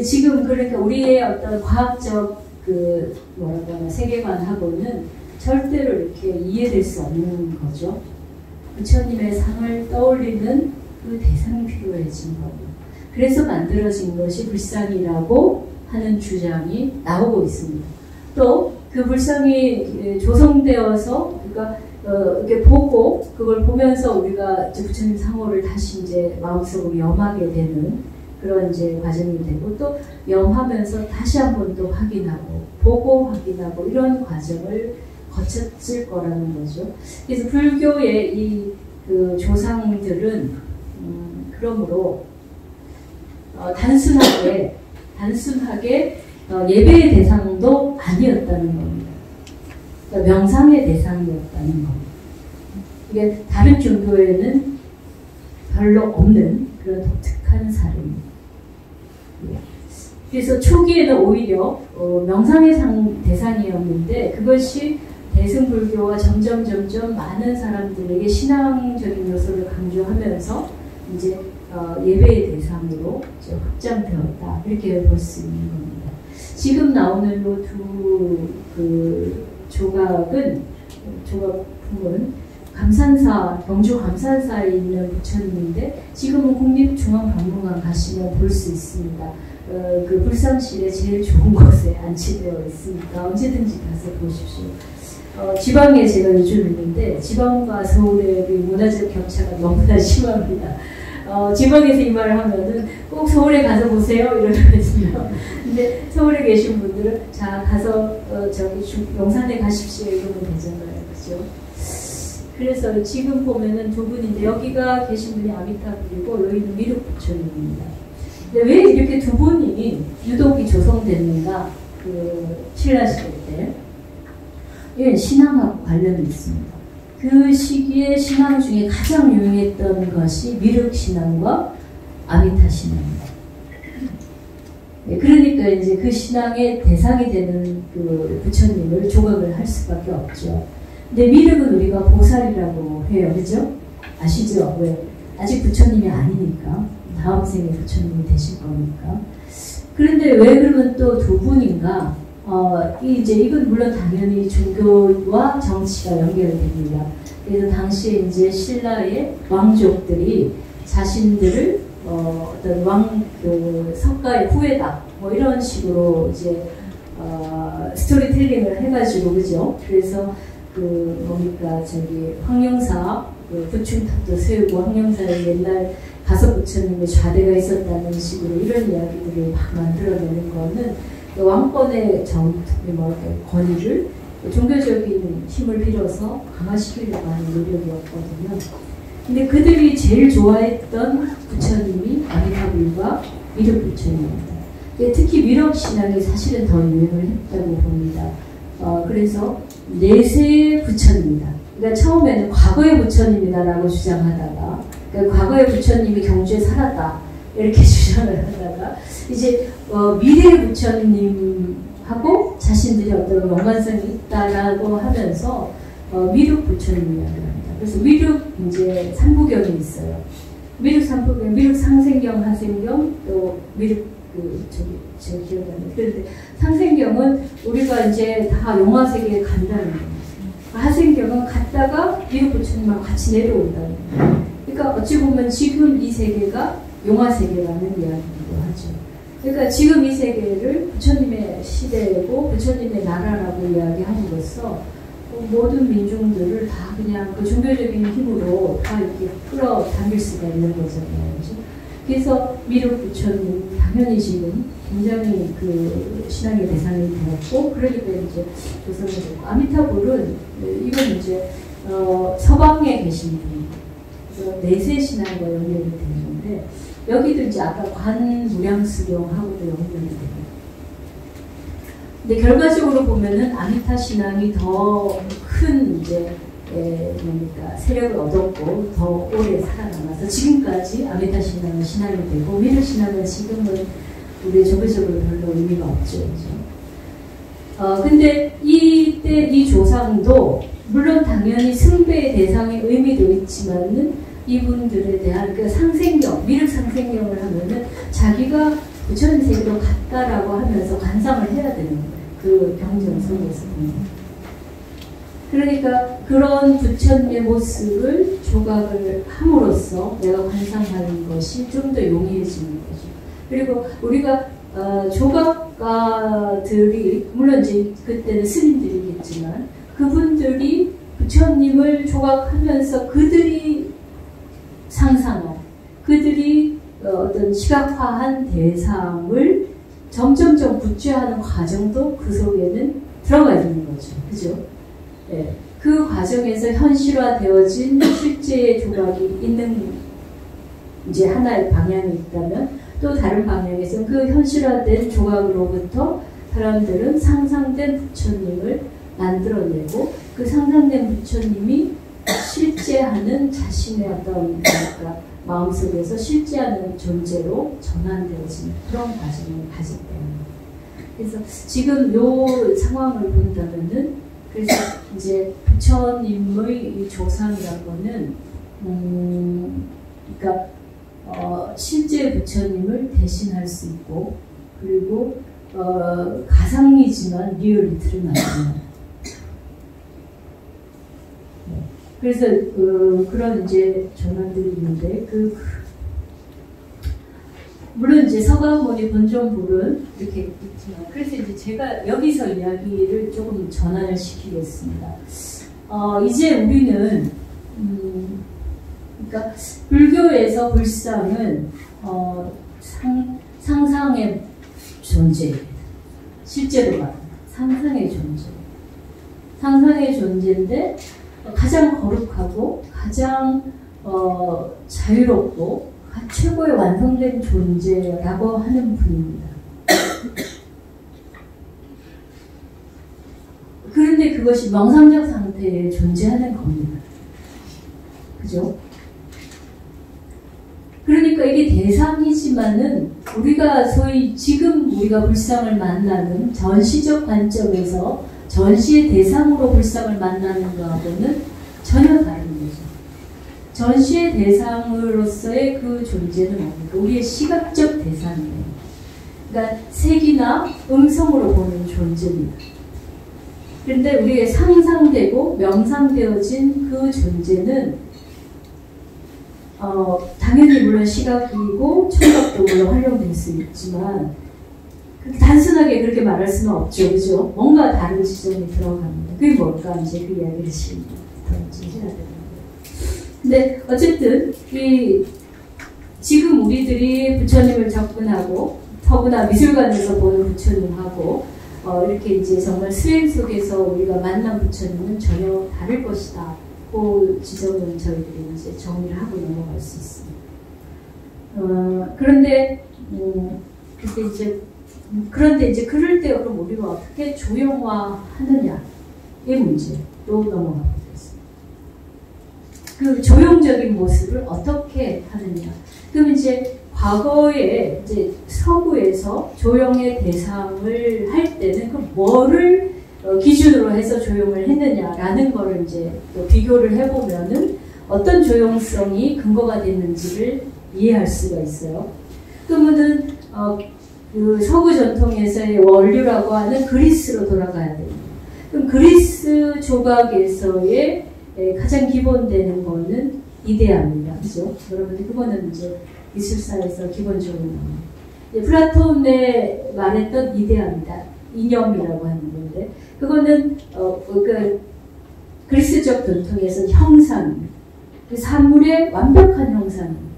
지금 그러니까 우리의 어떤 과학적 그 뭐라고 하나 세계관하고는 절대로 이렇게 이해될 수 없는 거죠. 부처님의 상을 떠올리는 그 대상이 필요해진 겁니다. 그래서 만들어진 것이 불상이라고 하는 주장이 나오고 있습니다. 또 그 불상이 조성되어서 그러니까 이렇게 보고 그걸 보면서 우리가 이제 부처님 상호를 다시 이제 마음속으로 염하게 되는 그런 이제 과정이 되고 또 염하면서 다시 한 번 또 확인하고 보고 확인하고 이런 과정을 거쳤을 거라는 거죠. 그래서 불교의 이 그 조상들은 그러므로 단순하게 예배의 대상도 아니었다는 겁니다. 그러니까 명상의 대상이었다는 겁니다. 이게 다른 종교에는 별로 없는 그런 독특한 사례입니다. 그래서 초기에는 오히려 명상의 대상이었는데 그것이 대승불교와 점점 많은 사람들에게 신앙적인 요소를 강조하면서 이제 예배의 대상으로 확장되었다. 이렇게 볼 수 있는 겁니다. 지금 나오는 두 조각품은 감산사, 경주 감산사에 있는 부처님인데 지금은 국립중앙박물관 가시면 볼 수 있습니다. 그 불상실에 제일 좋은 곳에 안치되어 있으니까 언제든지 가서 보십시오. 지방에 제가 요즘 있는데 지방과 서울의 문화적 격차가 너무나 심합니다. 지방에서 이 말을 하면은 꼭 서울에 가서 보세요 이러거든요. 근데 서울에 계신 분들은 자 가서 저기 용산에 가십시오 이러면 되잖아요, 그죠? 그래서 지금 보면은 두 분인데 여기가 계신 분이 아미타불이고 여기는 미륵 부처님입니다. 근데 왜 이렇게 두 분이 유독이 조성됐는가? 그 신라 시대 때 이건 신앙하고 관련이 있습니다. 그 시기에 신앙 중에 가장 유명했던 것이 미륵 신앙과 아미타 신앙입니다. 네, 그러니까 이제 그 신앙의 대상이 되는 그 부처님을 조각을 할 수밖에 없죠. 근데 미륵은 우리가 보살이라고 해요, 그죠? 아시죠? 왜? 아직 부처님이 아니니까 다음 생에 부처님이 되실 거니까. 그런데 왜 그러면 또 두 분인가? 이건 물론 당연히 종교와 정치가 연결됩니다. 그래서 당시에 이제 신라의 왕족들이 자신들을 어떤 석가의 후예다 뭐 이런 식으로 이제 스토리텔링을 해가지고 그죠? 그래서 황룡사 부충탑도 세우고 황룡사의 옛날 다섯 부처님의 좌대가 있었다는 식으로 이런 이야기들을 막 만들어내는 거는 왕권의 권위를 종교적인 힘을 빌어서 강화시키려고 하는 노력이었거든요. 근데 그들이 제일 좋아했던 부처님이 아미타불과 미륵 부처님입니다. 특히 미륵 신앙이 사실은 더 유행을 했다고 봅니다. 그래서 내세의 부처님이다. 그러니까 처음에는 과거의 부처님이다라고 주장하다가 그러니까 과거의 부처님이 경주에 살았다 이렇게 주장을 하다가 이제 미래의 부처님하고 자신들이 어떤 연관성이 있다라고 하면서 미륵 부처님이라고 합니다. 그래서 미륵 이제 삼부경이 있어요. 미륵 삼부경, 미륵 상생경, 하생경, 또 미륵 제가 기억이 안 나요. 그런데 상생경은 우리가 이제 다 용화 세계에 간다는 거예요. 하생경은 갔다가 미륵 부처님하고 같이 내려온다는 거예요. 그러니까 어찌 보면 지금 이 세계가 용화 세계라는 이야기이기도 하죠. 그러니까 지금 이 세계를 부처님의 시대고 부처님의 나라라고 이야기함으로써 모든 민중들을 다 그냥 그 종교적인 힘으로 다 이렇게 끌어당길 수가 있는 거잖아요. 그렇죠? 그래서 미륵 부처님 당연히 지금 굉장히 그 신앙의 대상이 되었고 그러니까 이제 조성이 됐고 아미타불은 이건 이제 서방에 계신 분입니다. 그래서 내세 신앙과 연결이 되는데 여기도 이제 아까 관무량수경하고도 연결이 됩니다. 근데 결과적으로 보면은 아미타 신앙이 더 큰 이제 세력을 얻었고 더 오래 살아남아서 지금까지 아미타 신앙은 신앙이 되고 미륵 신앙은 지금은 우리 종교적으로 별로 의미가 없죠. 그렇죠? 근데 이때 이 조상도 물론 당연히 승배의 대상의 의미도 있지만은 이분들에 대한 그 상생경, 미륵 상생경을 하면은 자기가 부처님 세계로 갔다라고 하면서 관상을 해야 되는 거예요. 그 경전 속에서. 그러니까 그런 부처님의 모습을 조각을 함으로써 내가 관상하는 것이 좀 더 용이해지는 거죠. 그리고 우리가 조각가들이 물론 이제 그때는 스님들이겠지만 그분들이 부처님을 조각하면서 그들이 상상한 그들이 어떤 시각화한 대상을 점점점 구체화하는 과정도 그 속에는 들어가 있는 거죠. 그죠? 네. 그 과정에서 현실화되어진 실제의 조각이 있는 이제 하나의 방향이 있다면 또 다른 방향에서 그 현실화된 조각으로부터 사람들은 상상된 부처님을 만들어내고 그 상상된 부처님이 실제하는 자신의 어떤 마음속에서 실제하는 존재로 전환되어지는 그런 과정을 가질 때입니다. 그래서 지금 요 상황을 본다면은 그래서 이제 부처님의 이 조상이라는 거는 그러니까 실제 부처님을 대신할 수 있고 그리고 가상이지만 리얼리티를 나타내는. 그래서 그런 이제 전환들이 있는데 물론 이제 서가모니 본전불은 이렇게 있지만 그래서 이제 제가 여기서 이야기를 조금 전환을 시키겠습니다. 이제 우리는 그러니까 불교에서 불상은 상상의 존재입니다. 실제로 말하면 상상의 존재. 상상의 존재인데 가장 거룩하고 가장 자유롭고 최고의 완성된 존재라고 하는 분입니다. 그런데 그것이 명상적 상태에 존재하는 겁니다. 그죠? 그러니까 이게 대상이지만은 우리가 소위 지금 우리가 불상을 만나는 전시적 관점에서 전시의 대상으로 불상을 만나는 것하고는 전혀 다른 거죠. 전시의 대상으로서의 그 존재는 뭡니까? 우리의 시각적 대상이에요. 그러니까 색이나 음성으로 보는 존재입니다. 그런데 우리의 상상되고 명상되어진 그 존재는 당연히 물론 시각이고 청각도 물론 활용될 수 있지만 단순하게 그렇게 말할 수는 없죠. 그죠? 뭔가 다른 지점이 들어갑니다. 그게 뭘까? 이제 그 이야기를 더 해야 되는 거예요. 근데 어쨌든 지금 우리들이 부처님을 접근하고 더구나 미술관에서 보는 부처님하고 이렇게 이제 정말 수행 속에서 우리가 만난 부처님은 전혀 다를 것이다. 그 지점은 저희들이 이제 정리를 하고 넘어갈 수 있습니다. 그런데 이제 그럴 때 그럼 우리가 어떻게 조용화하느냐의 문제로 넘어가 보겠습니다. 그 조용적인 모습을 어떻게 하느냐. 그럼 이제 과거에 이제 서구에서 조용의 대상을 할 때는 그 뭐를 기준으로 해서 조용을 했느냐라는 거를 이제 또 비교를 해보면은 어떤 조용성이 근거가 됐는지를 이해할 수가 있어요. 그러면은 그 서구 전통에서의 원류라고 하는 그리스로 돌아가야 됩니다. 그럼 그리스 조각에서의 가장 기본되는 거는 이데아입니다. 그죠? 여러분들 그거는 이제 미술사에서 기본적으로 나옵니다. 플라톤의 말했던 이데아입니다. 이념이라고 하는 건데 그거는 그 그리스적 전통에서 형상입니다. 그 사물의 완벽한 형상입니다.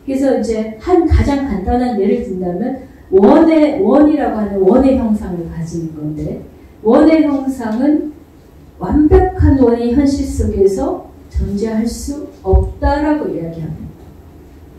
그래서 이제 가장 간단한 예를 든다면 원이라고 하는 원의 형상을 가지는 건데 원의 형상은 완벽한 원이 현실 속에서 존재할 수 없다라고 이야기합니다.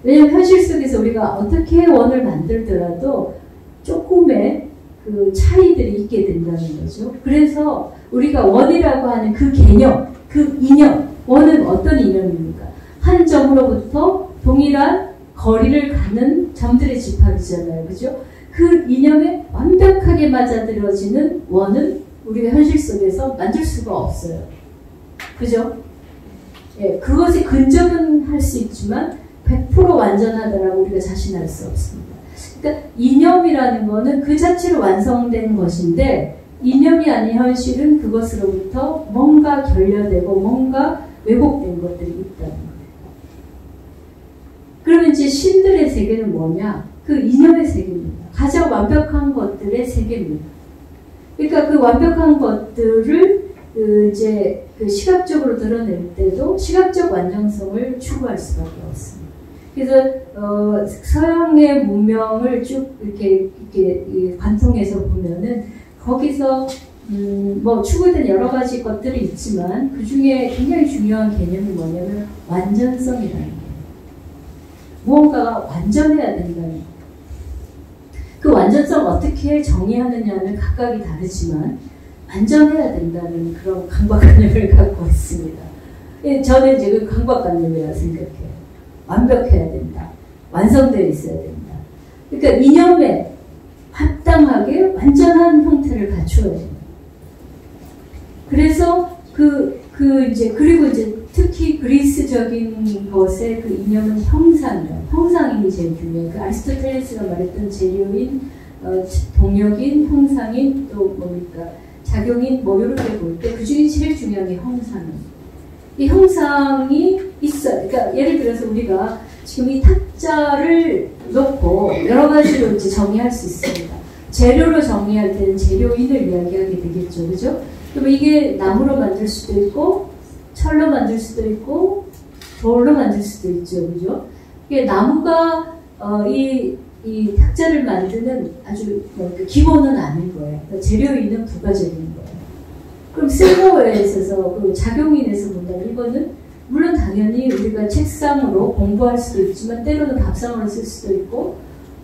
왜냐하면 현실 속에서 우리가 어떻게 원을 만들더라도 조금의 그 차이들이 있게 된다는 거죠. 그래서 우리가 원이라고 하는 그 개념, 그 이념, 원은 어떤 이념입니까? 한 점으로부터 동일한 거리를 가는 점들의 집합이잖아요. 그죠? 그 이념에 완벽하게 맞아들여지는 원은 우리가 현실 속에서 만들 수가 없어요. 그죠? 예, 그것이 근접은 할 수 있지만 100% 완전하다라고 우리가 자신할 수 없습니다. 그러니까 이념이라는 거는 그 자체로 완성된 것인데 이념이 아닌 현실은 그것으로부터 뭔가 결여되고 뭔가 왜곡된 것들이 있다는 거예요. 그러면 이제 신들의 세계는 뭐냐? 그 이념의 세계입니다. 가장 완벽한 것들의 세계입니다. 그러니까 그 완벽한 것들을 이제 그 시각적으로 드러낼 때도 시각적 완전성을 추구할 수밖에 없습니다. 그래서 서양의 문명을 쭉 이렇게 관통해서 보면은 거기서 뭐 추구된 여러 가지 것들이 있지만 그 중에 굉장히 중요한 개념이 뭐냐면 완전성이라는 거예요. 무언가가 완전해야 된다는 거예요. 그 완전성 어떻게 정의하느냐는 각각이 다르지만 완전해야 된다는 그런 강박관념을 갖고 있습니다. 저는 이제 그 강박관념이라고 생각해요. 완벽해야 된다. 완성되어 있어야 된다. 그러니까 이념에 합당하게 완전한 형태를 갖추어야 된다. 그래서 그리고 이제 특히 그리스적인 것의 그 이념은 형상이에요. 형상이 제일 중요해요. 그 아리스토텔레스가 말했던 재료인, 동력인, 형상인, 또 뭡니까? 작용인, 뭐, 이렇게 볼 때, 그 중에 제일 중요한 게 형상입니다. 이 형상이 있어요. 그러니까, 예를 들어서 우리가 지금 이 탁자를 놓고 여러 가지로 이제 정의할 수 있습니다. 재료로 정의할 때는 재료인을 이야기하게 되겠죠. 그죠? 그럼 이게 나무로 만들 수도 있고, 철로 만들 수도 있고, 돌로 만들 수도 있죠, 그죠? 이게 나무가 이 탁자를 만드는 아주 기본은 아닌 거예요. 그러니까 재료인은 부가적인 거예요. 그럼 쓸모에 있어서 그 작용인에서 본다면 이거는 물론 당연히 우리가 책상으로 공부할 수도 있지만 때로는 밥상으로 쓸 수도 있고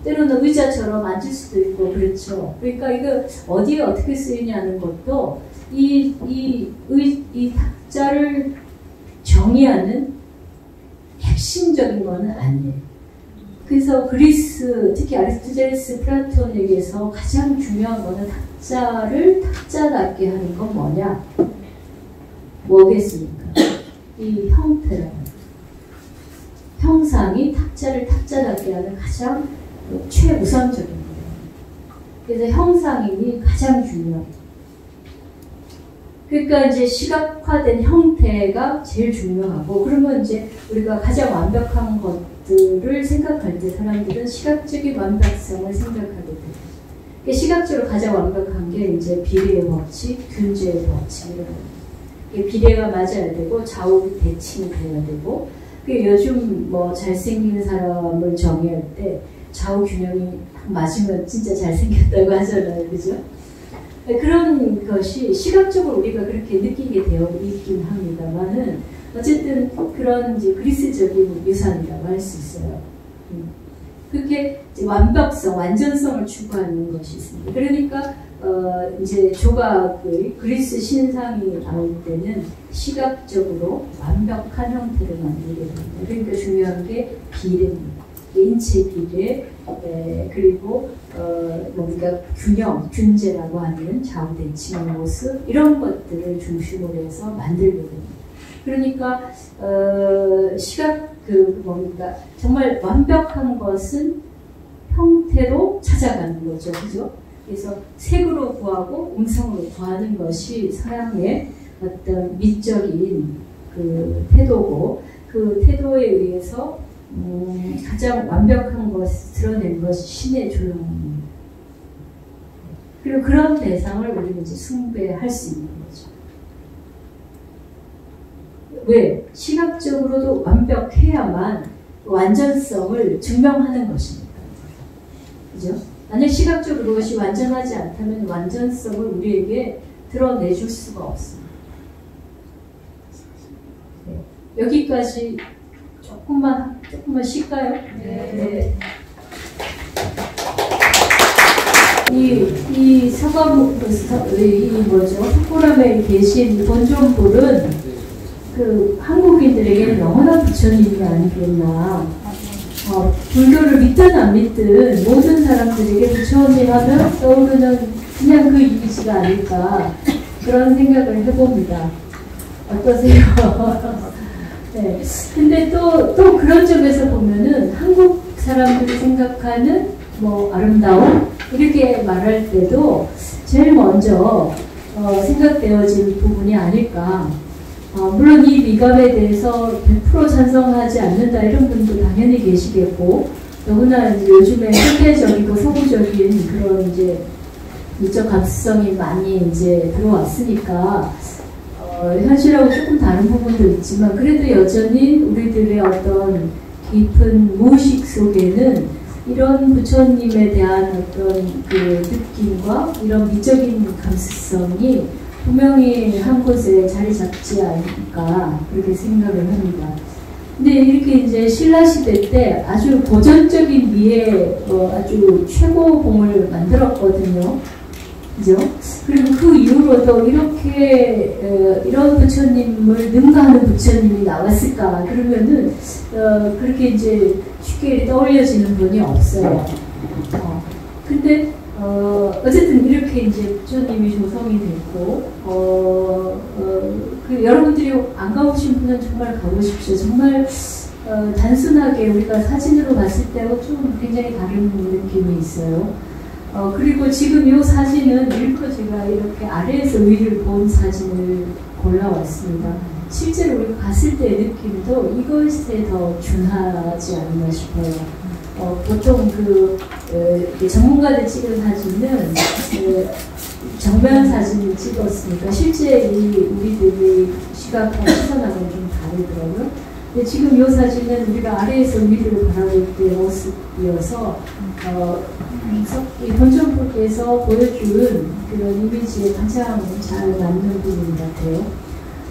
때로는 의자처럼 앉을 수도 있고 그렇죠. 그러니까 이거 어디에 어떻게 쓰이냐는 것도 이 탁자를 정의하는 핵심적인 거는 아니에요. 그래서 그리스, 특히 아리스토텔레스, 플라톤에게서 가장 중요한 거는 탁자를 탁자답게 하는 건 뭐냐? 뭐겠습니까? 이 형태라는 형상이 탁자를 탁자답게 하는 가장 최우선적인 거예요. 그래서 형상이 가장 중요해요. 그러니까 이제 시각화된 형태가 제일 중요하고, 그러면 이제 우리가 가장 완벽한 것들을 생각할 때 사람들은 시각적인 완벽성을 생각하게 돼요. 시각적으로 가장 완벽한 게 이제 비례의 법칙, 균제의 법칙 이런 거. 비례가 맞아야 되고 좌우 대칭이 돼야 되고, 요즘 뭐 잘생긴 사람을 정의할 때 좌우 균형이 맞으면 진짜 잘생겼다고 하잖아요, 그죠? 그런 것이 시각적으로 우리가 그렇게 느끼게 되어 있긴 합니다만은 어쨌든 그런 이제 그리스적인 유산이라고 할 수 있어요. 그렇게 이제 완벽성, 완전성을 추구하는 것이 있습니다. 그러니까 이제 조각의 그리스 신상이 나올 때는 시각적으로 완벽한 형태를 만들게 됩니다. 그러니까 중요한 게 비례입니다. 인체 비례, 그리고 우리가 균형, 균제라고 하는 좌우대칭의 모습 이런 것들을 중심으로 해서 만들게 됩니다. 그러니까 시각 뭡니까 정말 완벽한 것은 형태로 찾아가는 거죠, 그죠? 그래서 색으로 구하고 음성으로 구하는 것이 서양의 어떤 미적인 그 태도고, 그 태도에 의해서 가장 완벽한 것을 드러낸 것이 신의 조형입니다. 그리고 그런 대상을 우리는 이제 숭배할 수 있는 거죠. 왜? 시각적으로도 완벽해야만 완전성을 증명하는 것입니다. 그죠? 만약 시각적으로 그것이 완전하지 않다면 완전성을 우리에게 드러내줄 수가 없습니다. 네. 여기까지 조금만 쉴까요? 네. 이 석고람에 계신 본존불은 그 한국인들에게는 영원한 부처님이 아니겠나. 불교를 믿든 안 믿든 모든 사람들에게 부처님 하면 떠오르는 그냥 그 이미지가 아닐까 그런 생각을 해봅니다. 어떠세요? 네. 근데 또 그런 점에서 보면은 한국 사람들이 생각하는 뭐 아름다움 이렇게 말할 때도 제일 먼저 생각되어질 부분이 아닐까. 물론 이 미감에 대해서 100% 찬성하지 않는다 이런 분도 당연히 계시겠고, 더구나 이제 요즘에 현대적이고 서구적인 그런 이제 미적 감수성이 많이 이제 들어왔으니까 현실하고 조금 다른 부분도 있지만 그래도 여전히 우리들의 어떤 깊은 무의식 속에는 이런 부처님에 대한 어떤 그 느낌과 이런 미적인 감수성이 분명히 한 곳에 자리 잡지 않을까 그렇게 생각을 합니다. 근데 이렇게 이제 신라 시대 때 아주 고전적인 미의 아주 최고봉을 만들었거든요. 그죠? 그리고 그 이후로도 이렇게 이런 부처님을 능가하는 부처님이 나왔을까 그러면은 그렇게 이제 쉽게 떠올려지는 분이 없어요. 근데 어쨌든 이렇게 이제 부처님이 조성이 됐고 그 여러분들이 안 가보신 분은 정말 가보십시오. 정말 단순하게 우리가 사진으로 봤을 때하고 좀 굉장히 다른 느낌이 있어요. 그리고 지금 이 사진은 일부러 제가 이렇게 아래에서 위를 본 사진을 골라왔습니다. 실제로 우리가 갔을 때의 느낌도 이것에 더 준하지 않나 싶어요. 보통 전문가들 찍은 사진은 정면 사진을 찍었으니까 실제 우리들이 시각과 시선하고는 좀 다르더라고요. 근데 지금 이 사진은 우리가 아래에서 위를 바라볼 때 모습이어서 이 본전부께서 보여준 그런 이미지에 가장 잘 맞는 부분 같아요.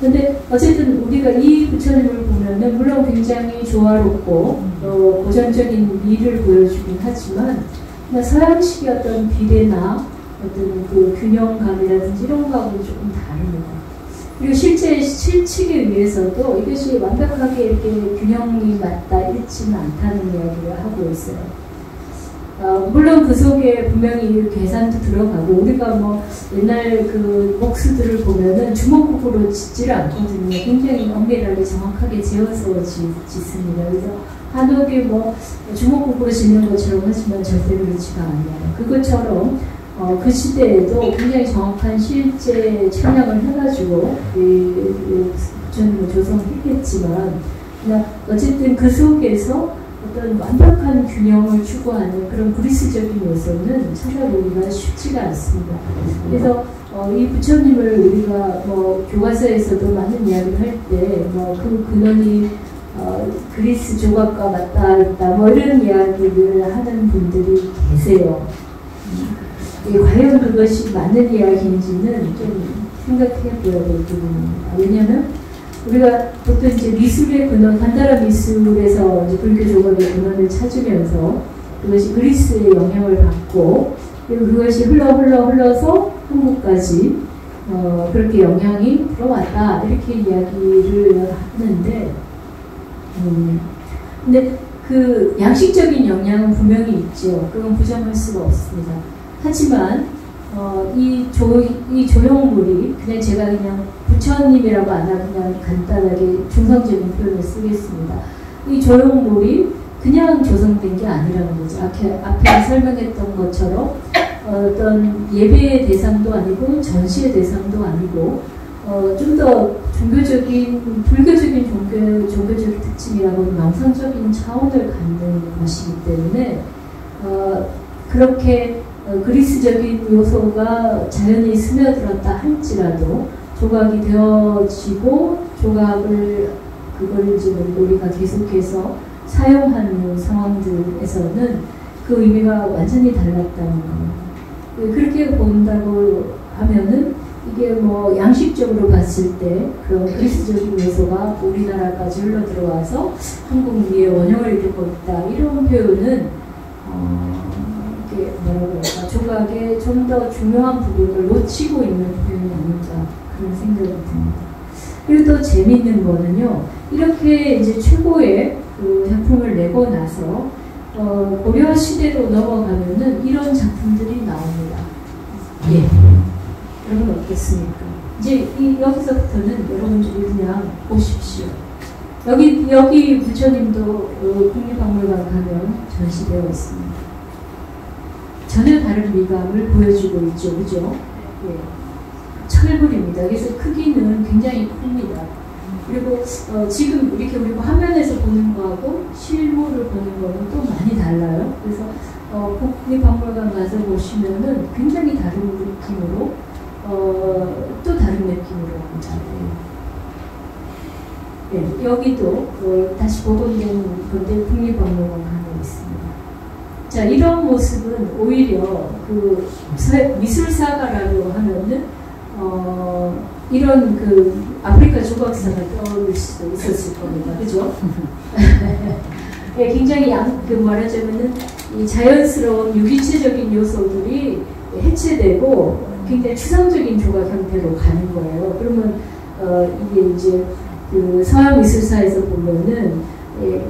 근데 어쨌든 우리가 이 부처님을 보면은 물론 굉장히 조화롭고 고전적인 미를 보여주긴 하지만 서양식의 어떤 비례나 어떤 그 균형감이라든지 이런 거하고는 조금 다릅니다. 그리고 실제 실측에 의해서도 이것이 완벽하게 이렇게 균형이 맞다 있지는 않다는 이야기를 하고 있어요. 물론 그 속에 분명히 계산도 들어가고 우리가 뭐 옛날 그 목수들을 보면은 주먹구구로 짓지를 않거든요. 굉장히 엄밀하게 정확하게 재어서 짓습니다. 그래서 한옥이 뭐 주먹구구로 짓는 것처럼 하지만 절대 그렇지가 않아요. 그것처럼 그 시대에도 굉장히 정확한 실제 측량을 해가지고 부처님을 조성했겠지만 어쨌든 그 속에서 어떤 완벽한 균형을 추구하는 그런 그리스적인 요소는 찾아보기가 쉽지가 않습니다. 그래서 이 부처님을 우리가 뭐 교과서에서도 많은 이야기를 할 때 뭐 그 근원이 그리스 조각과 맞닿았다 뭐 이런 이야기를 하는 분들이 계세요. 과연 그것이 맞는 이야기인지는 좀 생각해 보아야 될 부분입니다. 왜냐하면 우리가 보통 이제 미술의 근원, 간다라 미술에서 이제 불교 조각의 근원을 찾으면서 그것이 그리스의 영향을 받고 그리고 그것이 흘러서 한국까지 그렇게 영향이 들어왔다 이렇게 이야기를 하는데 근데 그 양식적인 영향은 분명히 있죠. 그건 부정할 수가 없습니다. 하지만 이 조형물이 그냥 부처님이라고 안 하고 그냥 간단하게 중성적인 표현을 쓰겠습니다. 이 조형물이 그냥 조성된 게 아니라는 거죠. 앞에 설명했던 것처럼 어떤 예배의 대상도 아니고 전시의 대상도 아니고 좀 더 종교적인 불교적인 종교적 특징이라고 망상적인 차원을 갖는 것이기 때문에 그렇게 그리스적인 요소가 자연히 스며들었다 할지라도 조각이 되어지고 그걸 이제 우리가 계속해서 사용하는 상황들에서는 그 의미가 완전히 달랐다는 거예요. 그렇게 본다고 하면은 이게 뭐 양식적으로 봤을 때 그런 그리스적인 요소가 우리나라까지 흘러 들어와서 한국 위에 원형을 이루고 있다 이런 표현은 뭐라고 할까 조각의 좀 더 중요한 부분을 놓치고 있는 표현이 아닌가 그런 생각이 듭니다. 그리고 또 재미있는 거는요, 이렇게 이제 최고의 그 작품을 내고 나서 고려 시대로 넘어가면은 이런 작품들이 나옵니다. 예. 여러분 어떻습니까? 이제 여기서부터는 여러분들이 그냥 보십시오. 여기 부처님도 국립박물관 가면 전시되어 있습니다. 전혀 다른 미감을 보여주고 있죠. 그죠? 예. 철불입니다. 그래서 크기는 굉장히 큽니다. 그리고 지금 이렇게 우리가 화면에서 보는 거하고 실물을 보는 거는 또 많이 달라요. 그래서 국립박물관 가서 보시면은 굉장히 다른 느낌으로 또 다른 느낌으로 합니다. 네, 여기도 다시 복원된 건데 국립박물관 가고 있습니다. 자, 이런 모습은 오히려 그 미술사가라고 하면은 이런 그 아프리카 조각사가 떠오를 수도 있었을 겁니다. 그죠? 네, 굉장히 말하자면은 이 자연스러운 유기체적인 요소들이 해체되고 굉장히 추상적인 조각 형태로 가는 거예요. 그러면 이게 이제 그 서양 미술사에서 보면은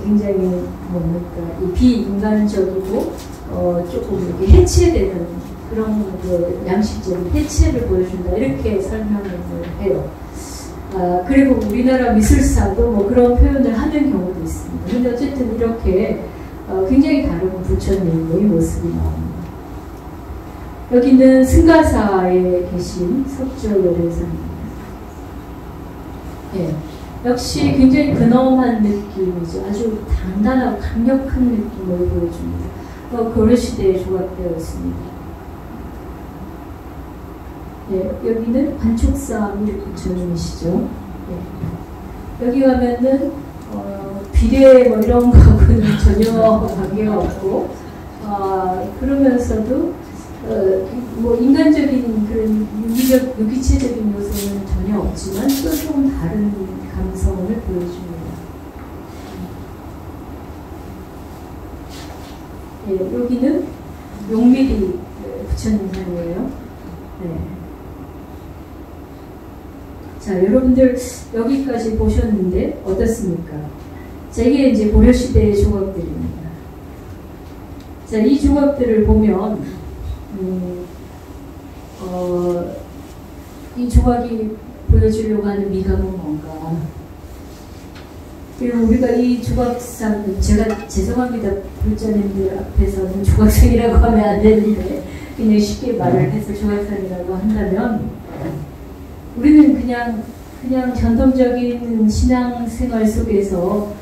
굉장히 이 비인간적이고 조금 이렇게 해체되는 그런 그 양식적인 해체를 보여준다 이렇게 설명을 해요. 그리고 우리나라 미술사도 뭐 그런 표현을 하는 경우도 있습니다. 근데 어쨌든 이렇게 굉장히 다른 부처님의 모습이 나옵니다. 여기는 승가사에 계신 석조열애사입니다. 예. 역시 굉장히 근엄한 느낌이죠. 아주 단단하고 강력한 느낌을 보여줍니다. 고려시대에 조각되어 있습니다. 예, 여기는 관촉사 부처님이시죠. 예. 여기 가면은 비례 뭐 이런 거하고는 전혀 관계가 없고, 그러면서도 뭐 인간적인 그런 유기체적인 요소는 전혀 없지만 또 조금 다른 감성을 보여줍니다. 여기는 용미리 부처님 산이에요. 네. 자, 여러분들 여기까지 보셨는데 어떻습니까? 자, 이게 이제 고려시대의 조각들입니다. 자, 이 조각들을 보면 이 조각이 보여주려고 하는 미감은 뭔가, 그리고 우리가 이 조각상, 제가 죄송합니다, 불자님들 앞에서는 조각상이라고 하면 안 되는데 그냥 쉽게 말을 해서 조각상이라고 한다면, 우리는 그냥 전통적인 신앙생활 속에서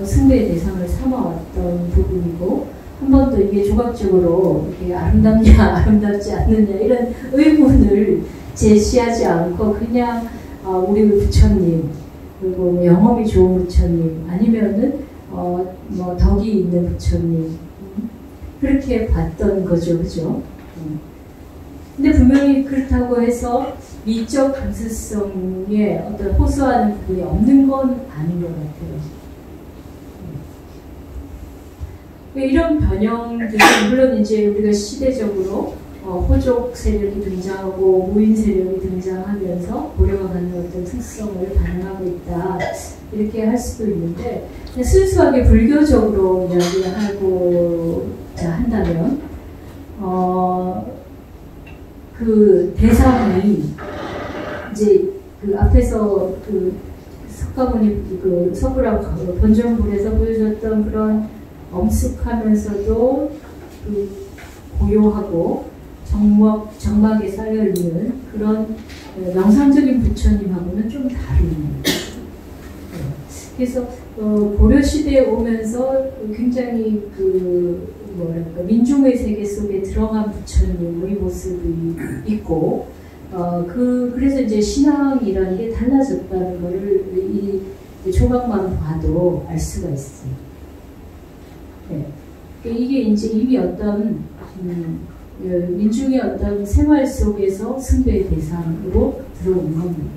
숭배의 대상을 삼아왔던 부분이고, 한 번도 이게 조각적으로 이렇게 아름답냐 아름답지 않느냐 이런 의문을 제시하지 않고 그냥 우리 부처님, 그리고 영험이 좋은 부처님, 아니면은 뭐 덕이 있는 부처님, 그렇게 봤던 거죠, 그죠? 근데 분명히 그렇다고 해서 미적 감수성에 어떤 호소하는 부분이 없는 건 아닌 것 같아요. 이런 변형들은 물론 이제 우리가 시대적으로 호족 세력이 등장하고 무인 세력이 등장하면서 고려가 갖는 어떤 특성을 반영하고 있다, 이렇게 할 수도 있는데, 순수하게 불교적으로 이야기하고자 한다면 그 대상이 이제 그 앞에서 그 석가모니 그 석굴암 본전불에서 보여줬던 그런 엄숙하면서도 그 고요하고 정막에 쌓여있는 그런 명상적인 부처님하고는 좀 다릅니다. 그래서 고려시대에 오면서 굉장히 그 뭐랄까 민중의 세계 속에 들어간 부처님의 모습이 있고, 그래서 이제 신앙이라는 게 달라졌다는 것을 이 조각만 봐도 알 수가 있어요. 네. 이게 이제 이미 어떤 민중의 어떤 생활 속에서 숭배의 대상으로 들어온 겁니다.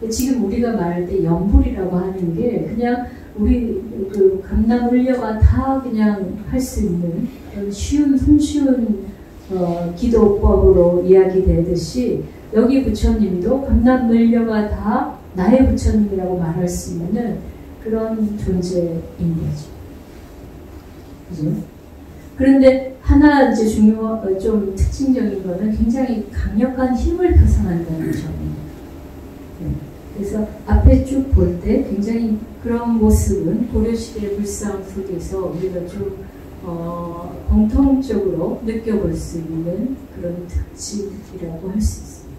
지금 우리가 말할 때 염불이라고 하는 게 그냥 우리 그 감남을려가 다 그냥 할 수 있는 쉬운 손쉬운 기도법으로 이야기되듯이, 여기 부처님도 감남을려가 다 나의 부처님이라고 말할 수 있는 그런 존재인 거죠. 그죠? 그런데 하나 이제 좀 특징적인 거는 굉장히 강력한 힘을 표상한다는 점입니다. 그래서 앞에 쭉 볼 때 굉장히 그런 모습은 고려시대의 불상 속에서 우리가 좀 공통적으로 느껴볼 수 있는 그런 특징이라고 할 수 있습니다.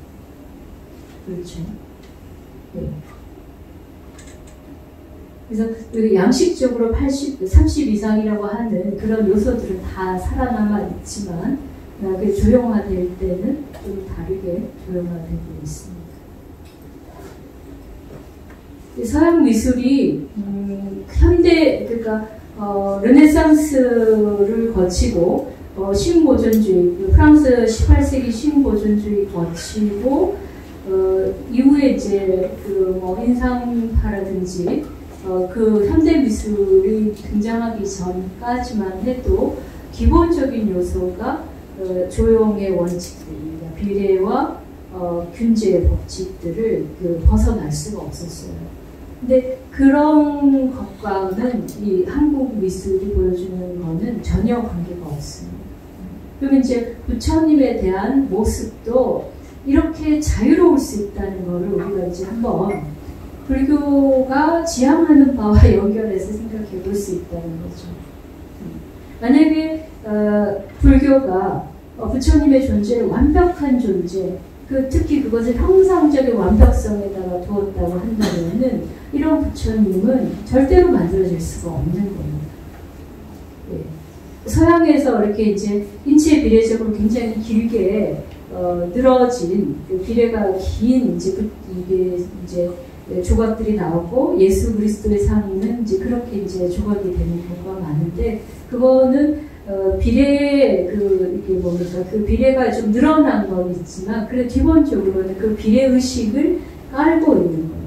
그렇죠? 네. 그래서 양식적으로 30 이상이라고 하는 그런 요소들은 다 살아남아 있지만, 조형화될 때는 좀 다르게 조형화되고 있습니다. 서양 미술이 현대, 그러니까 르네상스를 거치고 신고전주의, 프랑스 18세기 신고전주의 거치고 이후에 이제 그 인상파라든지 그 현대 미술이 등장하기 전까지만 해도 기본적인 요소가 조형의 원칙들입니다. 비례와 균제의 법칙들을 벗어날 수가 없었어요. 근데 그런 것과는 이 한국 미술이 보여주는 거는 전혀 관계가 없습니다. 그러면 이제 부처님에 대한 모습도 이렇게 자유로울 수 있다는 것을 우리가 이제 한번 불교가 지향하는 바와 연결해서 생각해 볼 수 있다는 거죠. 만약에 불교가 부처님의 존재를 완벽한 존재, 특히 그것을 형상적인 완벽성에다가 두었다고 한다면은 이런 부처님은 절대로 만들어질 수가 없는 겁니다. 예. 서양에서 이렇게 이제 인체 비례적으로 굉장히 길게 늘어진 비례가 긴 이게 이제 조각들이 나오고 예수 그리스도의 상은 이제 그렇게 이제 조각이 되는 경우가 많은데 그거는 비례 이게 뭡니까 그 비례가 좀 늘어난 건 있지만 그래 기본적으로는 그 비례 의식을 깔고 있는 거예요.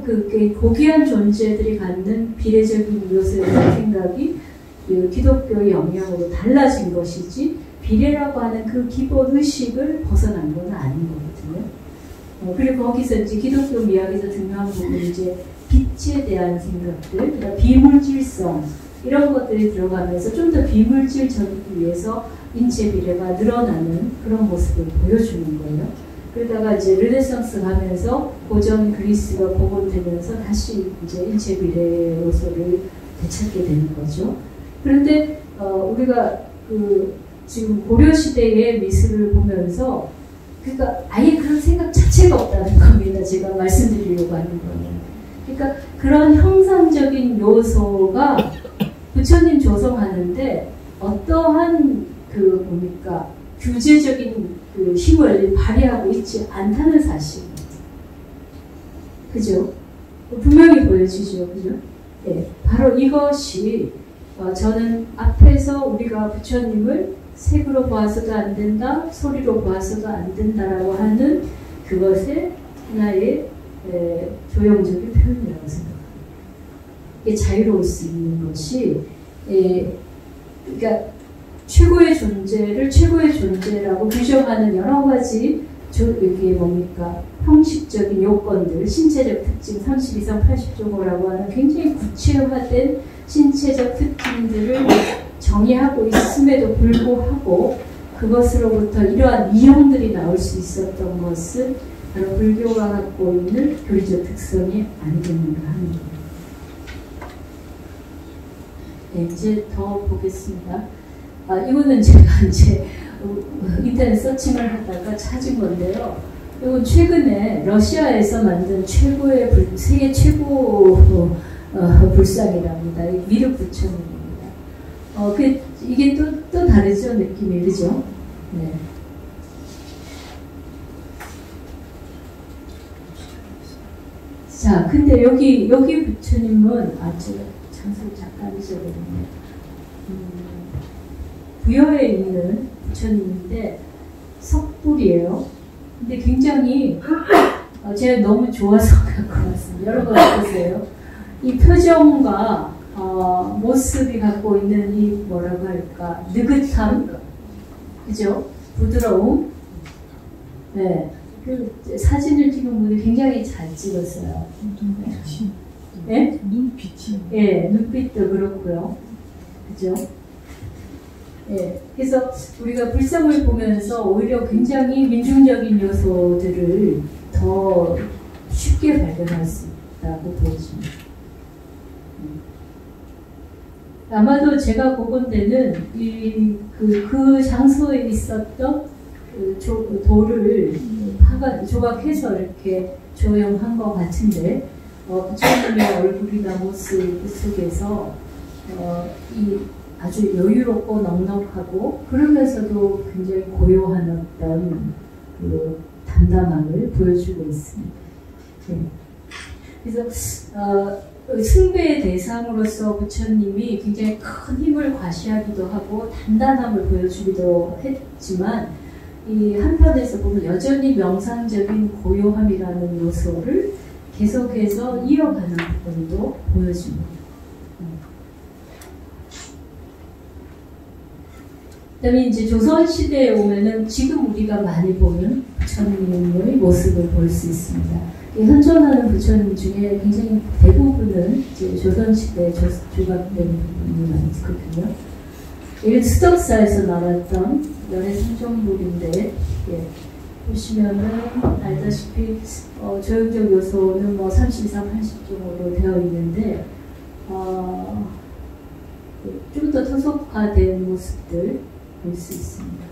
그 고귀한 존재들이 갖는 비례적인 요소에 대한 생각이 그 기독교의 영향으로 달라진 것이지 비례라고 하는 그 기본 의식을 벗어난 건 아닌 거거든요. 그리고 거기서 이제 기독교 미학에서 중요한 부분은 이제 빛에 대한 생각들, 그러니까 비물질성 이런 것들이 들어가면서 좀 더 비물질적이기 위해서 인체 비례가 늘어나는 그런 모습을 보여주는 거예요. 그러다가 이제 르네상스 가면서 고전 그리스가 복원되면서 다시 이제 인체 비례 요소를 되찾게 되는 거죠. 그런데 우리가 지금 고려 시대의 미술을 보면서 그러니까 아예 그런 생각 자체가 없다는 겁니다. 제가 말씀드리려고 하는 거는. 그러니까 그런 형상적인 요소가 부처님 조성하는데 어떠한 뭡니까 규제적인 힘을 발휘하고 있지 않다는 사실입니다. 그죠? 분명히 보여지죠. 그죠? 네, 바로 이것이 저는 앞에서 우리가 부처님을 색으로 보아서도 안 된다, 소리로 보아서도 안 된다라고 하는 그것의 하나의 조형적인 표현이라고 생각합니다. 이게 자유로울 수 있는 것이, 그러니까 최고의 존재를 최고의 존재라고 규정하는 여러 가지 이게 뭡니까 형식적인 요건들, 신체적 특징 32성 80조고라고 하는 굉장히 구체화된 신체적 특징들을 정의하고 있음에도 불구하고 그것으로부터 이러한 이용들이 나올 수 있었던 것은 바로 불교가 갖고 있는 교리적 특성이 아니겠는가 하는 겁니다. 네, 이제 더 보겠습니다. 이거는 제가 이제 인터넷 서칭을 하다가 찾은 건데요. 이건 최근에 러시아에서 만든 최고의 세계 최고 불상이랍니다. 미륵 부처님입니다. 이게 또 다르죠, 느낌이. 그죠? 네. 자, 근데 여기 부처님은, 제가 장소를 잠깐 잊어버렸네요. 부여에 있는 부처님인데, 석불이에요. 근데 굉장히, 제가 너무 좋아서 갖고 왔습니다. 여러분 어떠세요? 이 표정과, 모습이 갖고 있는 이 뭐라고 할까, 느긋함, 그죠? 부드러움. 네. 그 사진을 찍은 분이 굉장히 잘 찍었어요. 눈빛이. 네? 눈빛이. 예, 눈빛도 그렇고요. 그죠? 예. 그래서 우리가 불상을 보면서 오히려 굉장히 민중적인 요소들을 더 쉽게 발견할 수 있다고 보여집니다. 아마도 제가 보건 데는 그 장소에 있었던 돌을 조각해서 이렇게 조형한 것 같은데, 부처님의 얼굴이나 모습 속에서 이 아주 여유롭고 넉넉하고 그러면서도 굉장히 고요한 어떤 그 담담함을 보여주고 있습니다. 네. 그래서 숭배의 대상으로서 부처님이 굉장히 큰 힘을 과시하기도 하고 단단함을 보여주기도 했지만 이 한편에서 보면 여전히 명상적인 고요함이라는 요소를 계속해서 이어가는 부분도 보여집니다. 그다음에 이제 조선시대에 오면은 지금 우리가 많이 보는 부처님의 모습을 볼 수 있습니다. 현존하는 부처님 중에 굉장히 대부분은 이제 조선시대에 조각된 부분이 많거든요. 이게 수덕사에서 나왔던 연의 삼종물인데, 예, 보시면은 알다시피 조형적 요소는 뭐 32상 80종으로 되어 있는데 좀 더 토속화된 모습들 볼 수 있습니다.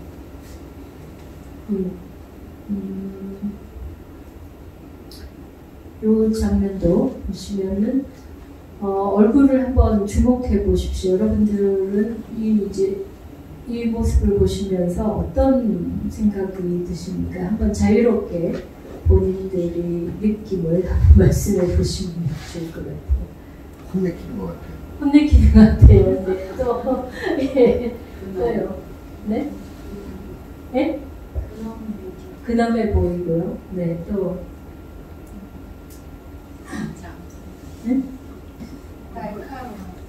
이 장면도 보시면은 얼굴을 한번 주목해 보십시오. 여러분들은 이 모습을 보시면서 어떤 생각이 드십니까? 한번 자유롭게 본인들의 느낌을 말씀해 보시면 좋을 것 같아요. 혼내키는 것 같아요. 혼내키는 것 같아요. 네, 또, 예, 또요. 네? 예? 근엄해 보이고요. 네, 또. 네?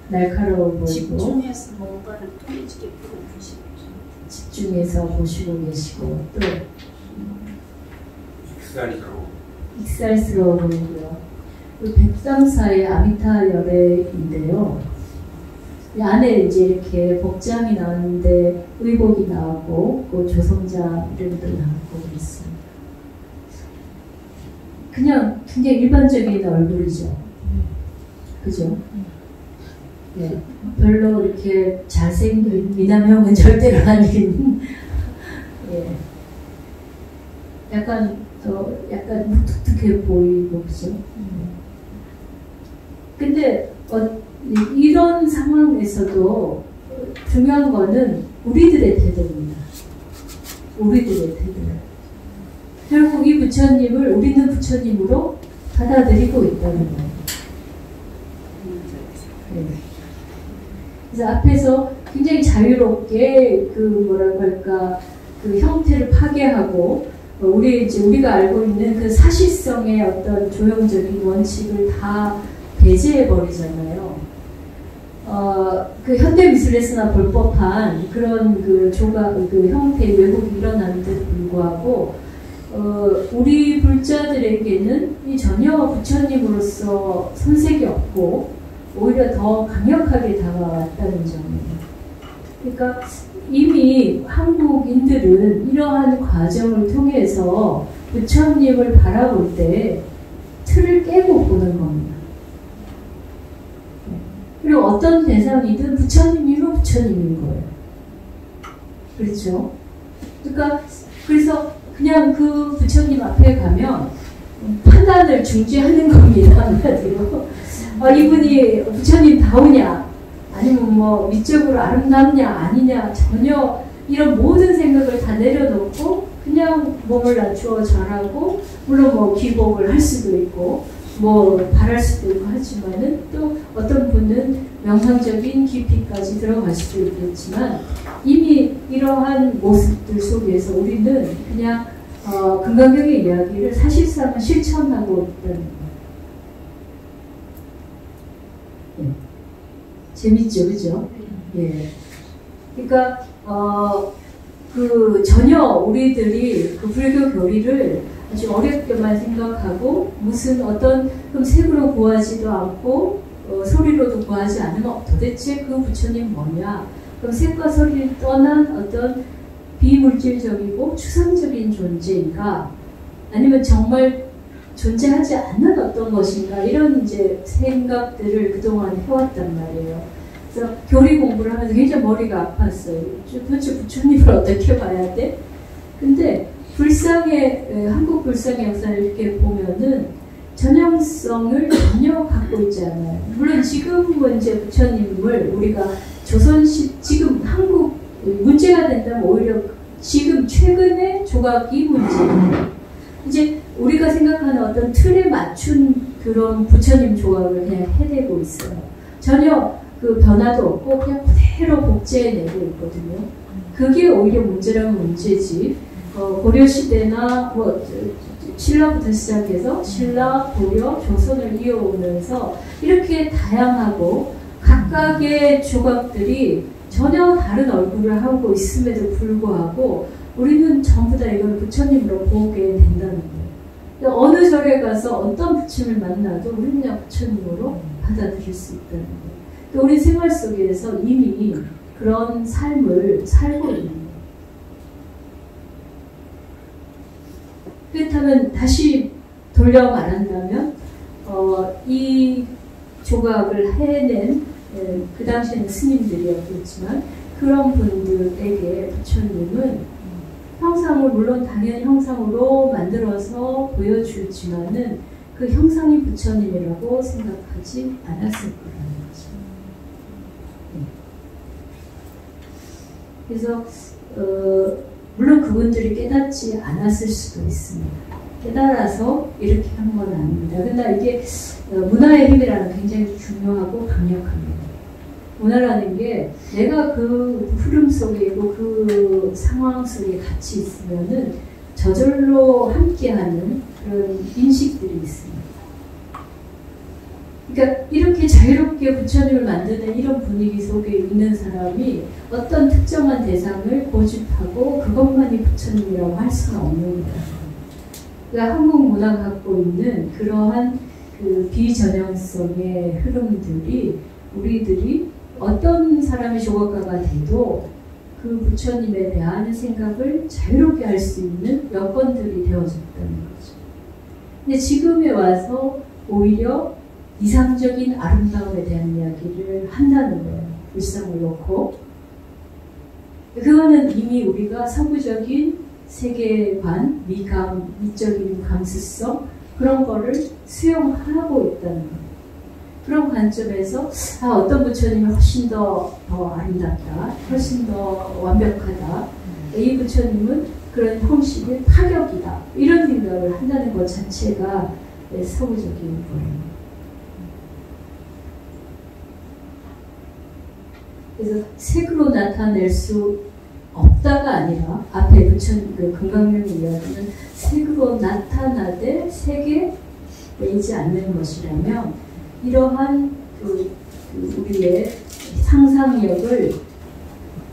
날카로워 보이고. 집중해서 뭔가를 통일지게 풀어주시고. 집중해서 보시고 계시고, 또. 익살스러워 보이고요. 103사의 아미타 열애인데요. 안에 이제 이렇게 복장이 나왔는데 의복이 나왔고 그 조성자 이름도 나왔고 그랬습니다. 그냥 굉장히 일반적인 얼굴이죠. 그죠? 네. 별로 이렇게 잘생긴 미남형은 절대로 아닌 예. 약간 무뚝뚝해 보이고 그죠? 근데 이런 상황에서도 중요한 거는 우리들의 태도입니다. 우리들의 태도. 결국 이 부처님을 우리는 부처님으로 받아들이고 있다는 거예요. 네. 그래서 앞에서 굉장히 자유롭게 그 뭐라고 할까 그 형태를 파괴하고 우리가 알고 있는 그 사실성의 어떤 조형적인 원칙을 다 배제해 버리잖아요. 그 현대 미술에서나 볼 법한 그런 그 조각, 그 형태의 왜곡이 일어나는데도 불구하고, 우리 불자들에게는 이 전혀 부처님으로서 손색이 없고, 오히려 더 강력하게 다가왔다는 점이에요. 그러니까 이미 한국인들은 이러한 과정을 통해서 부처님을 바라볼 때 틀을 깨고 보는 겁니다. 그리고 어떤 대상이든 부처님이면 부처님인 거예요. 그렇죠? 그러니까 그래서 그냥 그 부처님 앞에 가면 판단을 중지하는 겁니다. 한마디로. 이분이 부처님다우냐 아니면 뭐 미적으로 아름답냐 아니냐 전혀 이런 모든 생각을 다 내려놓고 그냥 몸을 낮추어 잘하고 물론 뭐 기복을 할 수도 있고 뭐 바랄 수도 있고 하지만은 또 어떤 분은 명상적인 깊이까지 들어갈 수도 있겠지만 이미 이러한 모습들 속에서 우리는 그냥 금강경의 이야기를 사실상은 실천하고 있다는 거예요. 네. 재밌죠, 그죠? 예. 그러니까 그 전혀 우리들이 그 불교 교리를 아주 어렵게만 생각하고 무슨 어떤 색으로 구하지도 않고 소리로도 구하지 않으면 도대체 그 부처님 뭐냐? 그럼 색과 소리를 떠난 어떤 비물질적이고 추상적인 존재인가? 아니면 정말 존재하지 않는 어떤 것인가? 이런 이제 생각들을 그동안 해왔단 말이에요. 그래서 교리 공부를 하면서 굉장히 머리가 아팠어요. 도대체 부처님을 어떻게 봐야 돼? 근데 한국 불상의 역사를 이렇게 보면은 전형성을 전혀 갖고 있지 않아요. 물론 지금은 이제 부처님을 우리가 조선시, 지금 한국 문제가 된다면 오히려 지금 최근에 조각이 문제예요. 이제 우리가 생각하는 어떤 틀에 맞춘 그런 부처님 조각을 그냥 해내고 있어요. 전혀 그 변화도 없고 그냥 그대로 복제해내고 있거든요. 그게 오히려 문제라면 문제지. 고려시대나 뭐 신라부터 시작해서 신라, 고려, 조선을 이어오면서 이렇게 다양하고 각각의 조각들이 전혀 다른 얼굴을 하고 있음에도 불구하고 우리는 전부 다 이걸 부처님으로 보게 된다는 거예요. 어느 절에 가서 어떤 부처님을 만나도 우리는 그냥 부처님으로 받아들일 수 있다는 거예요. 우리 생활 속에서 이미 그런 삶을 살고 있는 거예요. 그렇다면 다시 돌려 말한다면 이 조각을 해낸 그 당시에는 스님들이었겠지만 그런 분들에게 부처님은 형상을 물론 당연히 형상으로 만들어서 보여주지만은 그 형상이 부처님이라고 생각하지 않았을 거라는 거죠. 그래서 물론 그분들이 깨닫지 않았을 수도 있습니다. 깨달아서 이렇게 한 건 아닙니다. 그러나 이게 문화의 힘이라는 굉장히 중요하고 강력합니다. 문화라는 게 내가 그 흐름 속에 있고 그 상황 속에 같이 있으면은 저절로 함께하는 그런 인식들이 있습니다. 그러니까 이렇게 자유롭게 부처님을 만드는 이런 분위기 속에 있는 사람이 어떤 특정한 대상을 고집하고 그것만이 부처님이라고 할 수는 없는 거예요. 그러니까 한국 문화가 갖고 있는 그러한 그 비전형성의 흐름들이 우리들이 어떤 사람이 조각가가 돼도 그 부처님에 대한 생각을 자유롭게 할 수 있는 여건들이 되어졌다는 거죠. 근데 지금에 와서 오히려 이상적인 아름다움에 대한 이야기를 한다는 거예요. 일상을 놓고. 그거는 이미 우리가 서구적인 세계관, 미감, 미적인 감수성 그런 거를 수용하고 있다는 거예요. 그런 관점에서 어떤 부처님이 훨씬 더 아름답다, 훨씬 더 완벽하다. 이 부처님은 그런 형식의 파격이다. 이런 생각을 한다는 것 자체가 서구적인 거예요. 그래서 색으로 나타낼 수 없다가 아니라 앞에 부처님 그 금강명의 이야기는 색으로 나타나되 색에 매이지 않는 것이라면 이러한 우리의 상상력을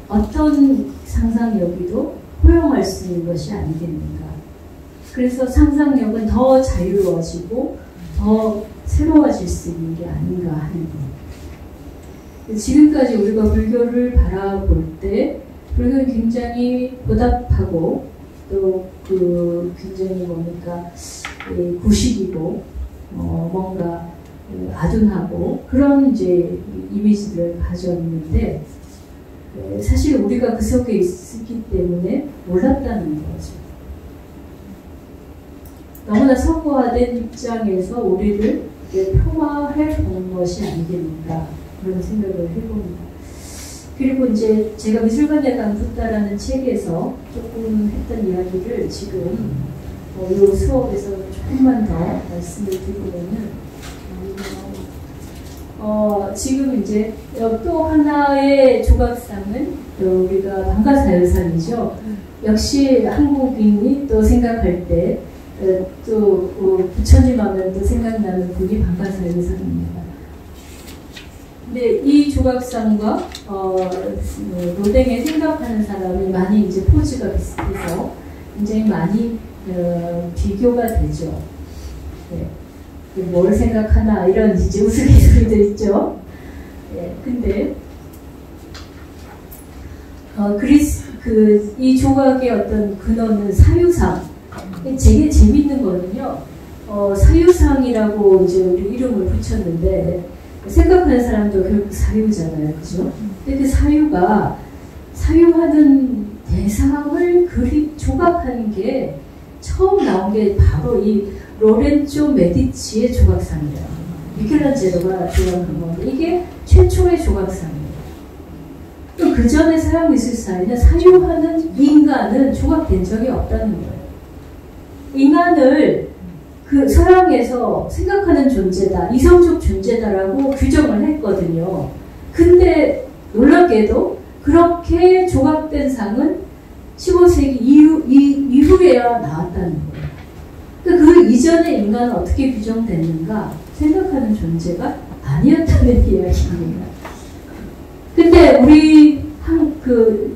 어떤 상상력이도 허용할 수 있는 것이 아니겠는가. 그래서 상상력은 더 자유로워지고 더 새로워질 수 있는 게 아닌가 하는 것. 지금까지 우리가 불교를 바라볼 때 불교는 굉장히 보답하고 또 굉장히 뭡니까 구식이고 뭔가 아둔하고 그런 이제 이미지들을 가졌는데 사실 우리가 그 속에 있기 때문에 몰랐다는 거죠. 너무나 서구화된 입장에서 우리를 평화해 보는 것이 아니겠는가 그런 생각을 해봅니다. 그리고 이제 제가 미술관에 간 붓다라는 책에서 조금 했던 이야기를 지금 이 수업에서 조금만 더 말씀을 드리면은 지금 이제 또 하나의 조각상은 우리가 방가사유상이죠. 역시 한국인이 또 생각할 때 또 부처님 하면 또 생각나는 분이 방가사유상입니다. 근데 이 조각상과 로댕에 생각하는 사람이 많이 이제 포즈가 비슷해서 굉장히 많이 비교가 되죠. 네. 뭘 생각하나 이런 이제 우스갯소리도 있죠. 네. 근데 이 조각의 어떤 근원은 사유상. 되게 재밌는 거는요. 사유상이라고 이제 우리 이름을 붙였는데 생각하는 사람도 결국 사유잖아요, 그죠? 근데 그 사유가 사유하는 대상을 조각하는 게 처음 나온 게 바로 이 로렌조 메디치의 조각상이에요. 미켈란젤로가 조각한 건데 이게 최초의 조각상이에요. 또 그 전에 서양 미술사에는 사유하는 인간은 조각된 적이 없다는 거예요. 인간을 그 서양에서 생각하는 존재다, 이성적 존재다라고 규정을 했거든요. 근데 놀랍게도 그렇게 조각된 상은 15세기 이후에야 나왔다는 거예요. 그 이전에 인간은 어떻게 규정됐는가 생각하는 존재가 아니었다는 이야기입니다. 근데 우리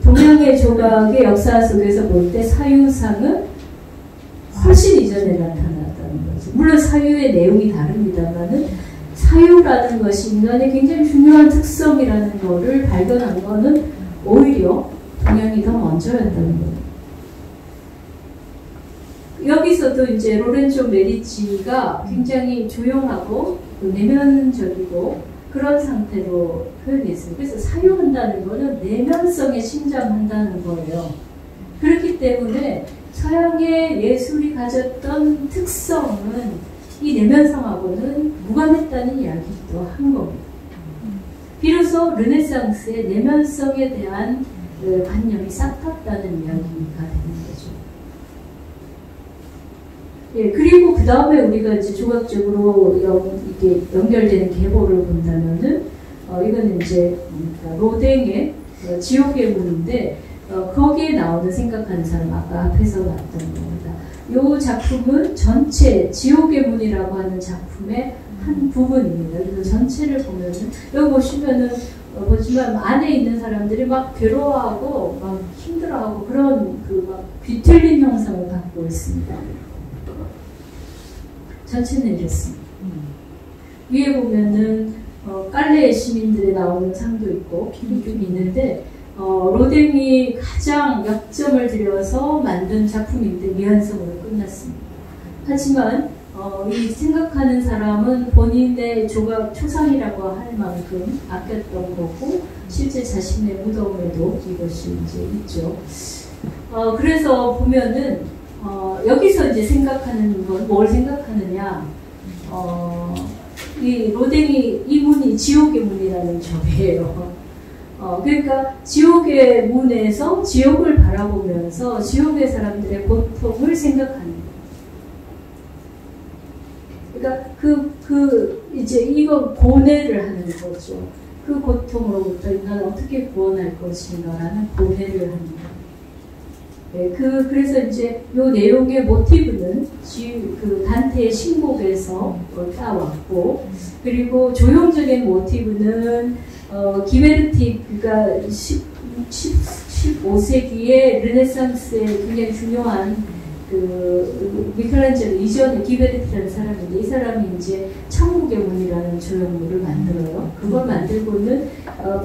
동양의 조각의 역사 속에서 볼 때 사유상은 훨씬 이전에 나타났다는 거죠. 물론 사유의 내용이 다릅니다만은 사유라는 것이 인간의 굉장히 중요한 특성이라는 것을 발견한 것은 오히려 동양이 더 먼저였다는 거예요. 여기서도 이제 로렌조 메디치가 굉장히 조용하고 내면적이고 그런 상태로 표현했어요. 그래서 사유한다는 것은 내면성에 침잠한다는 거예요. 그렇기 때문에 서양의 예술이 가졌던 특성은 이 내면성하고는 무관했다는 이야기도 한 겁니다. 비로소 르네상스의 내면성에 대한 관념이 싹 텄다는 이야기가 되는 거죠. 예, 그리고 그 다음에 우리가 이제 조각적으로 이게 연결되는 계보를 본다면은, 이거는 이제, 로댕의 지옥의 문인데, 거기에 나오는 생각하는 사람, 아까 앞에서 나왔던 겁니다. 이 작품은 전체, 지옥의 문이라고 하는 작품의 한 부분입니다. 그래서 전체를 보면은, 여기 보시면은, 보지만 안에 있는 사람들이 막 괴로워하고, 막 힘들어하고, 그런 막 뒤틀린 형상을 갖고 있습니다. 전체는 이렇습니다. 위에 보면은 깔레의 시민들에 나오는 상도 있고 좀 있는데 로댕이 가장 약점을 들여서 만든 작품인데 미완성으로 끝났습니다. 하지만 이 생각하는 사람은 본인의 조각 초상이라고 할 만큼 아꼈던 거고 실제 자신의 무덤에도 이것이 이제 있죠. 그래서 보면은 여기서 이제 생각하는 건 뭘 생각하느냐? 이 로댕이 이 문이 지옥의 문이라는 점이에요. 그러니까 지옥의 문에서 지옥을 바라보면서 지옥의 사람들의 고통을 생각하는 거예요. 그러니까 이제 이거 고뇌를 하는 거죠. 그 고통으로부터 인간을 어떻게 구원할 것인가라는 고뇌를 하는 거예요. 네, 그래서 이제 요 내용의 모티브는 단테의 신곡에서 따왔고, 그리고 조형적인 모티브는, 기베르티, 그러니까 15세기의 르네상스의 굉장히 중요한 미켈란젤로 이전에 기베르티라는 사람인데, 이 사람이 이제 천국의 문이라는 조형물을 만들어요. 그걸 만들고는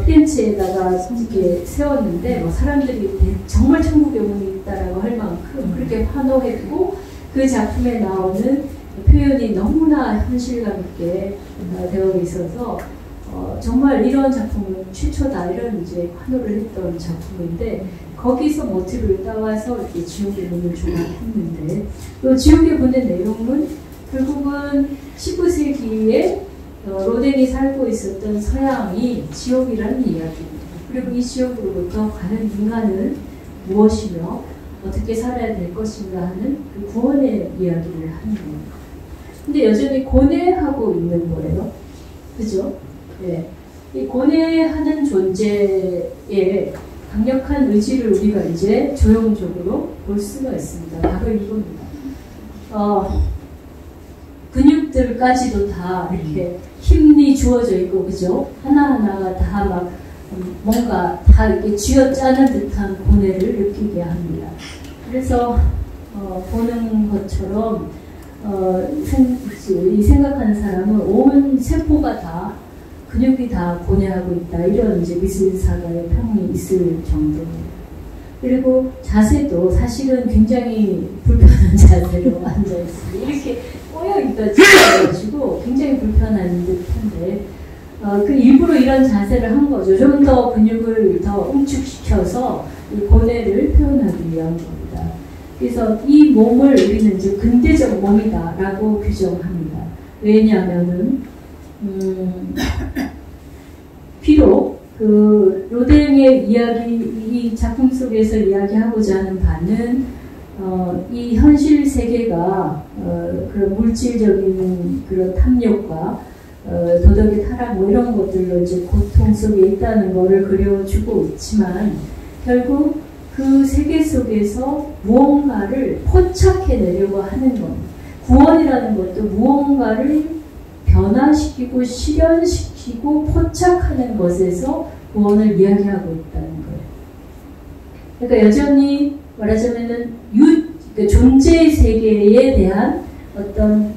피렌체에다가 이렇게 세웠는데, 사람들이 정말 천국의 문이 있다라고 할 만큼 그렇게 환호했고, 그 작품에 나오는 표현이 너무나 현실감 있게 되어 있어서 정말 이런 작품은 최초다, 이런 이제 환호를 했던 작품인데, 거기서 모티브를 따와서 이렇게 지옥의 문을 조각했는데, 또 지옥의 문의 내용은 결국은 19세기에 로댕이 살고 있었던 서양이 지옥이라는 이야기입니다. 그리고 이 지옥으로부터 과연 인간은 무엇이며 어떻게 살아야 될 것인가 하는 그 구원의 이야기를 하는 겁니다. 근데 여전히 고뇌하고 있는 거예요. 그죠? 예. 이 고뇌하는 존재에 강력한 의지를 우리가 이제 조형적으로 볼 수가 있습니다. 바로 이겁니다. 근육들까지도 다 이렇게 힘이 주어져 있고, 그죠? 하나하나가 다 막 뭔가 다 이렇게 쥐어짜는 듯한 고뇌를 느끼게 합니다. 그래서 보는 것처럼 이 생각하는 사람은 온 세포가 다 근육이 다 고뇌하고 있다, 이런 이제 미술사가의 평이 있을 정도입니다. 그리고 자세도 사실은 굉장히 불편한 자세로 앉아 있습니다. 이렇게 꼬여있다 찍어가지고 굉장히 불편한 듯한데, 일부러 이런 자세를 한 거죠. 좀 더 근육을 더 응축시켜서 이 고뇌를 표현하기 위한 겁니다. 그래서 이 몸을 우리는 이제 근대적 몸이다라고 규정합니다. 왜냐하면은 비록 로댕의 이야기, 이 작품 속에서 이야기하고자 하는 바는 이 현실 세계가 그런 물질적인 그런 탐욕과 도덕의 타락 이런 것들로 이제 고통 속에 있다는 것을 그려주고 있지만, 결국 그 세계 속에서 무언가를 포착해내려고 하는 겁니다. 구원이라는 것도 무언가를 변화시키고 실현시키고 포착하는 것에서 구원을 이야기하고 있다는 거예요. 그러니까 여전히 말하자면은 존재의 세계에 대한 어떤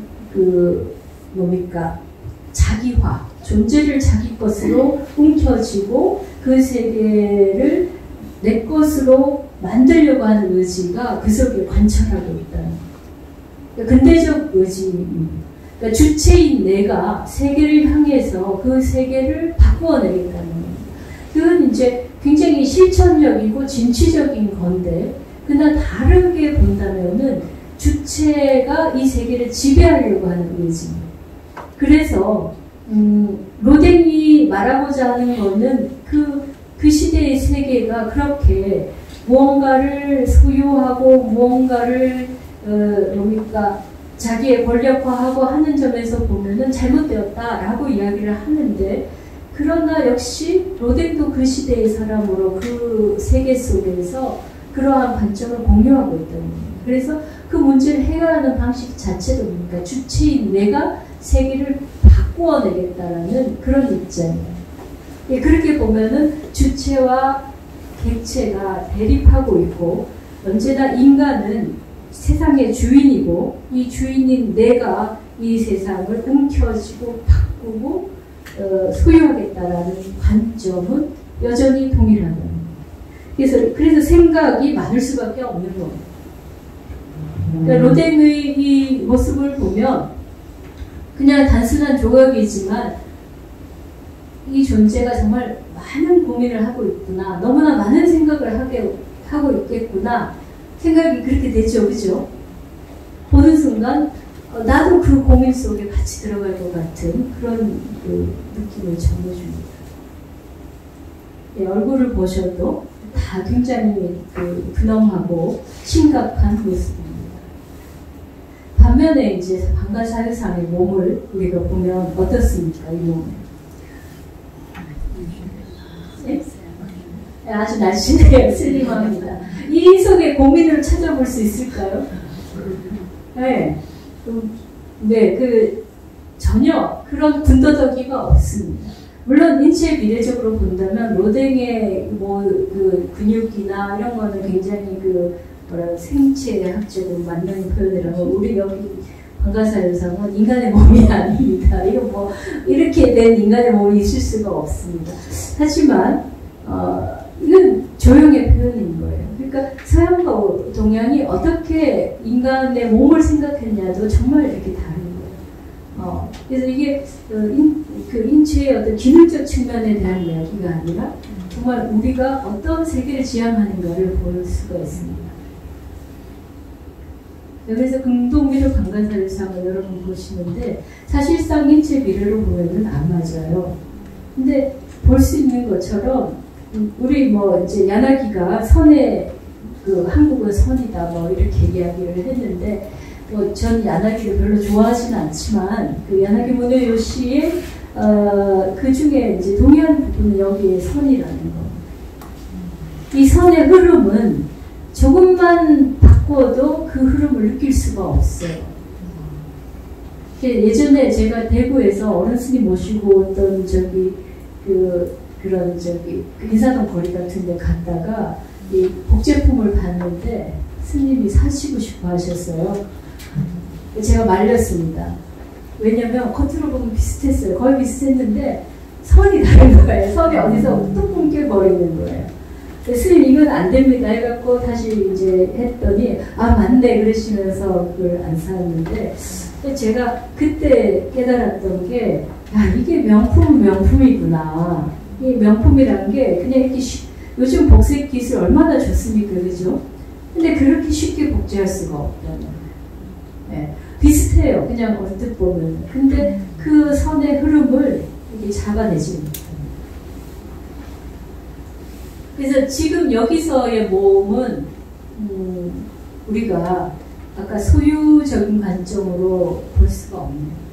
자기화, 존재를 자기 것으로 움켜쥐고 그 세계를 내 것으로 만들려고 하는 의지가 그 속에 관철하고 있다는 거예요. 그러니까 근대적 의지입니다. 그러니까 주체인 내가 세계를 향해서 그 세계를 바꾸어내겠다는 겁니다. 그건 이제 굉장히 실천적이고 진취적인 건데, 그러나 다르게 본다면은 주체가 이 세계를 지배하려고 하는 의지입니다. 그래서 로댕이 말하고자 하는 것은 그 시대의 세계가 그렇게 무언가를 소유하고 무언가를 자기의 권력화하고 하는 점에서 보면은 잘못되었다라고 이야기를 하는데, 그러나 역시 로댕도 그 시대의 사람으로 그 세계 속에서 그러한 관점을 공유하고 있다는 거예요. 그래서 그 문제를 해결하는 방식 자체도 뭡니까? 주체인 내가 세계를 바꾸어내겠다라는 그런 입장이에요. 예, 그렇게 보면은 주체와 객체가 대립하고 있고, 언제나 인간은 세상의 주인이고, 이 주인인 내가 이 세상을 움켜쥐고 바꾸고 소유하겠다라는 관점은 여전히 동일하다는 거예요. 그래서 생각이 많을 수밖에 없는 거예요. 그러니까 로댕의 이 모습을 보면 그냥 단순한 조각이지만 이 존재가 정말 많은 고민을 하고 있구나, 너무나 많은 생각을 하고 있겠구나 생각이 그렇게 되죠. 그죠? 보는 순간 나도 그 고민 속에 같이 들어갈 것 같은 그런 그 느낌을 전해줍니다. 네, 얼굴을 보셔도 다 굉장히 근엄하고 심각한 모습입니다. 반면에 이제 방가사유상의 몸을 우리가 보면 어떻습니까? 이 몸을. 네? 아주 날씬해요. 슬림합니다. 이 속에 고민을 찾아볼 수 있을까요? 네. 네, 전혀 그런 군더더기가 없습니다. 물론 인체 비례적으로 본다면 로댕의 근육이나 이런 거는 굉장히 생체학적으로 맞는 표현이라고, 우리 여기 방가사유상은 인간의 몸이 아닙니다. 이거 이렇게 된 인간의 몸이 있을 수가 없습니다. 하지만 이건 조형의 표현인 거예요. 그러니까 서양과 동양이 어떻게 인간의 몸을 생각했냐도 정말 이렇게 다른 거예요. 그래서 이게 인체의 어떤 기능적 측면에 대한 이야기가 아니라 정말 우리가 어떤 세계를 지향하는가를 볼 수가 있습니다. 그래서 긍동미를 방가사유상을 여러분 보시는데 사실상 인체 비례로 보면은 안 맞아요. 근데 볼 수 있는 것처럼 우리 이제 야나기가 선의 한국은 선이다 이렇게 이야기를 했는데, 전 야나기를 별로 좋아하지는 않지만 야나기 무네요시의 그 중에 이제 동의하는 부분은 여기에 선이라는 거. 이 선의 흐름은 조금만 바꿔도 그 흐름을 느낄 수가 없어요. 예전에 제가 대구에서 어른 스님 모시고 어떤 인사동 거리 같은 데 갔다가 이 복제품을 봤는데 스님이 사시고 싶어 하셨어요. 제가 말렸습니다. 왜냐면 겉으로 보면 비슷했어요. 거의 비슷했는데 선이 다른 거예요. 선이 어디서 뚝 끊겨버리는 거예요. 스님 이건 안 됩니다 해갖고 다시 이제 했더니 맞네 그러시면서 그걸 안 샀는데, 제가 그때 깨달았던 게 이게 명품이구나. 이 명품이란 게 그냥 이렇게 요즘 복색 기술 얼마나 좋습니까, 그죠? 근데 그렇게 쉽게 복제할 수가 없다는 거예요. 네. 비슷해요, 그냥 언뜻 보면. 근데 그 선의 흐름을 이렇게 잡아내지 못합니다. 그래서 지금 여기서의 몸은 우리가 아까 소유적인 관점으로 볼 수가 없네요.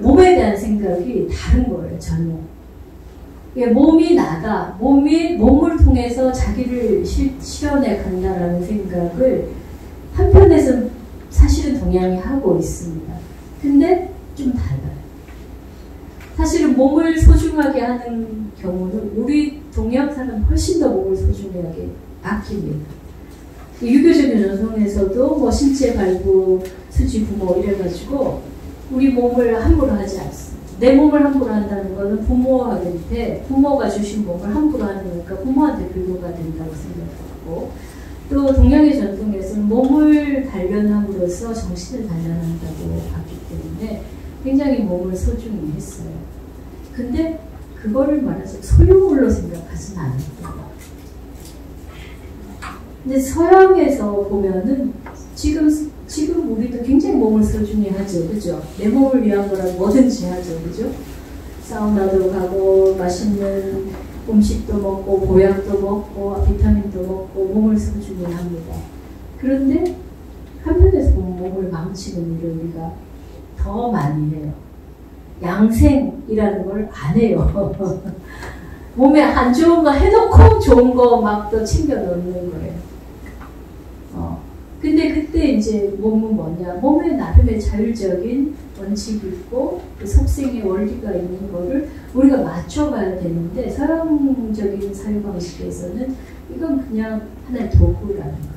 몸에 대한 생각이 다른 거예요, 전혀. 몸이 나다, 몸을 통해서 자기를 실현해 간다라는 생각을 한편에서는 사실은 동양이 하고 있습니다. 근데 좀 달라요. 사실은 몸을 소중하게 하는 경우는 우리 동양 사람은 훨씬 더 몸을 소중하게 아낍니다. 유교적인 전통에서도 신체 발부, 수지 부모 이래가지고 우리 몸을 함부로 하지 않습니다. 내 몸을 함부로 한다는 것은 부모가 주신 몸을 함부로 하는 거니까 부모한테 불교가 된다고 생각하고, 또 동양의 전통에서는 몸을 단련함으로써 정신을 단련한다고 봤기 때문에 굉장히 몸을 소중히 했어요. 근데 그거를 말해서 소유물로 생각하지는 않았어요. 근데 서양에서 보면은 지금 우리도 굉장히 몸을 소중히 하죠. 그죠? 내 몸을 위한 거라면 뭐든지 하죠. 그죠? 사우나도 가고, 맛있는 음식도 먹고, 보약도 먹고, 비타민도 먹고, 몸을 소중히 합니다. 그런데 한편에서 보면 몸을 망치는 일을 우리가 더 많이 해요. 양생이라는 걸 안 해요. 몸에 안 좋은 거 해놓고 좋은 거 막 또 챙겨 넣는 거예요. 근데 그때 이제 몸은 뭐냐? 몸에 나름의 자율적인 원칙이 있고 그 속생의 원리가 있는 거를 우리가 맞춰가야 되는데 서양적인 사유방식에서는 이건 그냥 하나의 도구라는 거예요.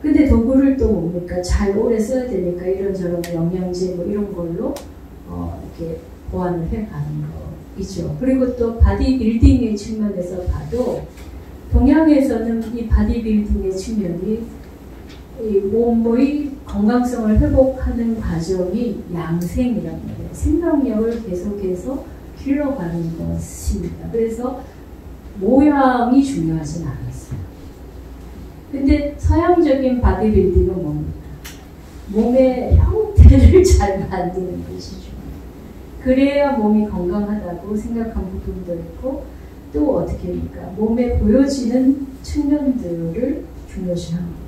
근데 도구를 또 뭡니까? 잘 오래 써야 되니까 이런저런 영양제 뭐 이런 걸로 이렇게 보완을 해가는 거이죠. 그리고 또 바디빌딩의 측면에서 봐도 동양에서는 이 바디빌딩의 측면이 이 몸의 건강성을 회복하는 과정이 양생이라는 거예요. 생명력을 계속해서 길러가는 것입니다. 그래서 모양이 중요하진 않았어요. 근데 서양적인 바디빌딩은 뭡니까? 몸의 형태를 잘 만드는 것이 중요해요. 그래야 몸이 건강하다고 생각한 부분도 있고 또 어떻게 합니까? 몸에 보여지는 측면들을 중요시하는 거예요.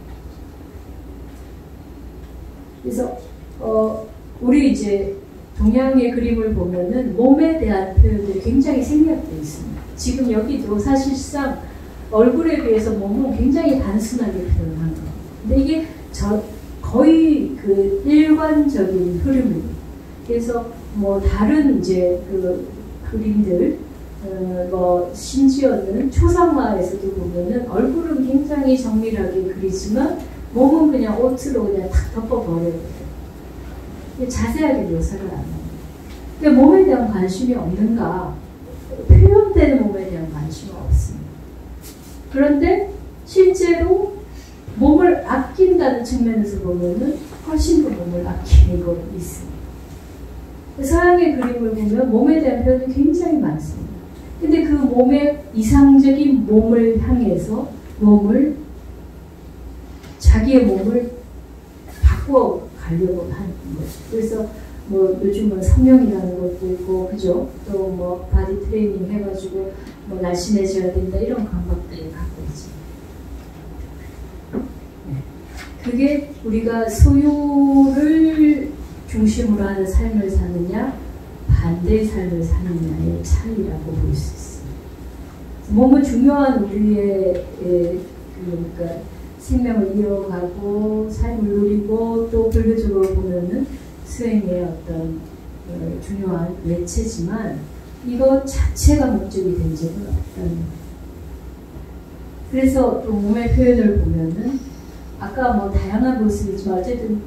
그래서 우리 이제 동양의 그림을 보면은 몸에 대한 표현들이 굉장히 생략되어 있습니다. 지금 여기도 사실상 얼굴에 비해서 몸은 굉장히 단순하게 표현한 거예요. 근데 이게 거의 그 일관적인 흐름입니다. 그래서 뭐 다른 이제 그 그림들 뭐 심지어는 초상화에서도 보면은 얼굴은 굉장히 정밀하게 그리지만 몸은 그냥 옷으로 그냥 탁 덮어버려요. 자세하게 묘사를 안 합니다. 그러니까 몸에 대한 관심이 없는가? 표현되는 몸에 대한 관심은 없습니다. 그런데 실제로 몸을 아낀다는 측면에서 보면은 훨씬 더 몸을 아끼는 거 있습니다. 서양의 그림을 보면 몸에 대한 표현이 굉장히 많습니다. 근데 그 몸의 이상적인 몸을 향해서 자기의 몸을 바꿔 가려고 하는 거죠. 그래서 뭐 요즘은 성형이라는 것도 있고, 그죠? 또 뭐 바디 트레이닝 해가지고 뭐 날씬해져야 된다 이런 감각들을 갖고 있죠. 네. 그게 우리가 소유를 중심으로 하는 삶을 사느냐, 반대의 삶을 사느냐의 차이라고 볼 수 있습니다. 몸은 중요한 우리의 그러니까 생명을 이어가고 삶을 누리고 또 불교적으로 보면은 수행의 어떤 중요한 매체지만 이것 자체가 목적이 된 적은 없다는 거예요. 그래서 또 몸의 표현을 보면은 아까 뭐 다양한 모습이지만 어쨌든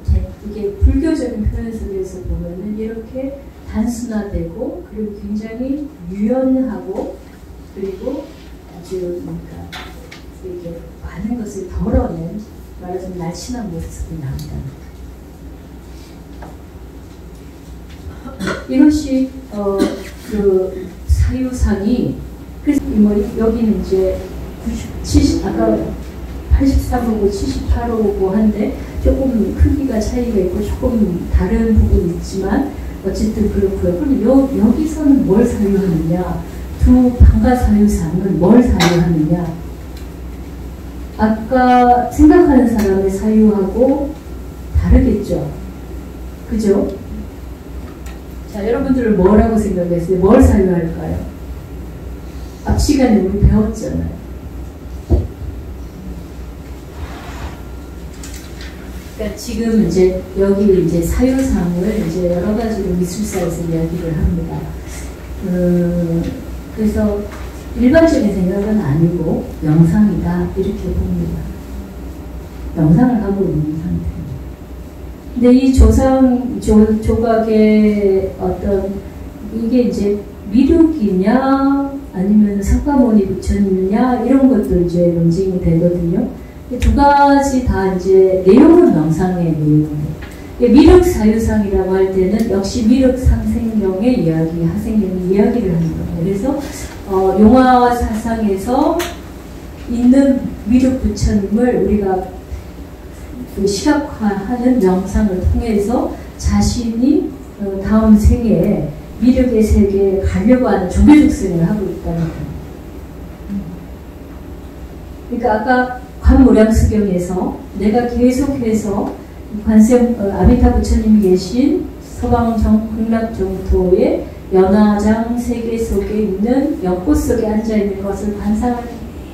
이게 불교적인 표현 속에서 보면은 이렇게 단순화되고 그리고 굉장히 유연하고 그리고 아주 그러니까 이렇게 많은 것을 덜어낸 말하자면 날씬한 모습이 나온다. 이것이 그 사유상이 그래서 뭐 여기는 이제 70 아까 83호고 78호고 한데 조금 크기가 차이가 있고 조금 다른 부분이 있지만 어쨌든 그렇고요. 그럼 여기서는 뭘 사유하느냐? 두 방가 사유상은 뭘 사유하느냐? 아까 생각하는 사람의 사유하고 다르겠죠? 그죠? 자, 여러분들은 뭐라고 생각했어요? 뭘 사유할까요? 앞 시간에 우리 배웠잖아요. 그러니까 지금 이제 여기 이제 사유상을 이제 여러 가지로 미술사에서 이야기를 합니다. 그래서 일반적인 생각은 아니고 영상이다 이렇게 봅니다. 영상을 하고 있는 상태입니다. 근데 이 조각의 어떤 이게 이제 미륵이냐 아니면 석가모니 붙였느냐 이런 것도 이제 논쟁이 되거든요. 두 가지 다 이제 내용은 영상의 내용이에요. 미륵 사유상이라고 할 때는 역시 미륵 상생령의 이야기, 하생령의 이야기를 하는 거예요. 그래서 용화 사상에서 있는 미륵 부처님을 우리가 그 시각화하는 영상을 통해서 자신이 다음 생에 미륵의 세계에 가려고 하는 준비적 수행을 하고 있다는 거예요. 그러니까 아까 관무량수경에서 내가 계속해서 아미타 부처님이 계신 서방 극락정토의 연화장 세계 속에 있는 연꽃 속에 앉아있는 것을 관상을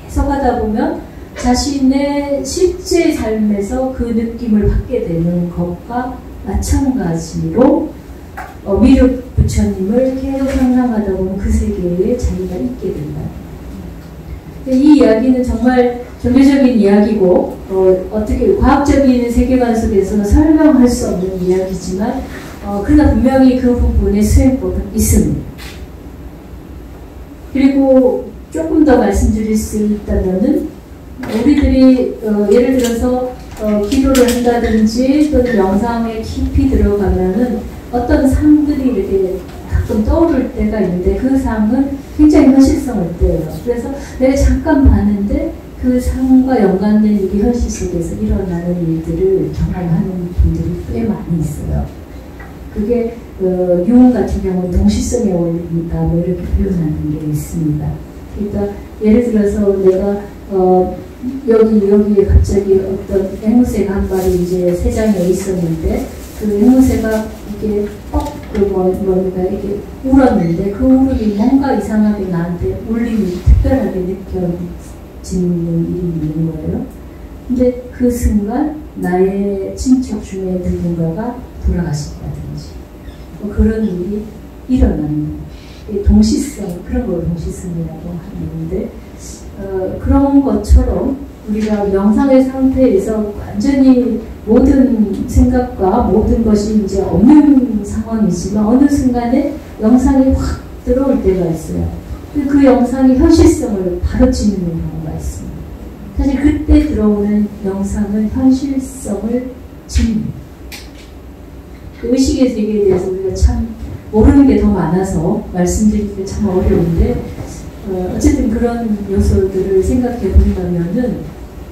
계속 하다 보면 자신의 실제 삶에서 그 느낌을 받게 되는 것과 마찬가지로 미륵 부처님을 계속 상상하다 보면 그 세계에 자기가 있게 된다. 이 이야기는 정말 종교적인 이야기고 어떻게 과학적인 세계관 속에서는 설명할 수 없는 이야기지만 그러나 분명히 그 부분의 수행법은 있습니다. 그리고 조금 더 말씀드릴 수 있다면은 우리들이 예를 들어서 기도를 한다든지 또는 명상에 깊이 들어가면은 어떤 상들이 이렇게 가끔 떠오를 때가 있는데 그 상은 굉장히 현실성을 떼요. 그래서 내가 잠깐 봤는데 그 상과 연관된 일이 현실 속에서 일어나는 일들을 경험하는 분들이 꽤 많이 있어요. 그게 유흥 같은 경우는 동시성의 원리입니다. 뭐 이렇게 표현하는 게 있습니다. 그러니까 예를 들어서 내가 여기에 갑자기 어떤 앵무새가 한 마리 이제 세상에 있었는데 그 앵무새가 이게 뭔가 이렇게 울었는데 그 울음이 뭔가 이상하게 나한테 울림이 특별하게 느껴지는 일이 있는 거예요. 근데 그 순간 나의 친척 중에 누군가가 돌아가셨다든지 그런 일이 일어나는 동시성, 그런 걸 동시성이라고 하는데 그런 것처럼 우리가 명상의 상태에서 완전히 모든 생각과 모든 것이 이제 없는 상황이지만 어느 순간에 영상이 확 들어올 때가 있어요. 그 영상이 현실성을 바로 지니는 경우가 있습니다. 사실 그때 들어오는 영상은 현실성을 지닙니다. 의식의 세계에 대해서 우리가 참 모르는 게 더 많아서 말씀드리기 참 어려운데 어쨌든 그런 요소들을 생각해 본다면은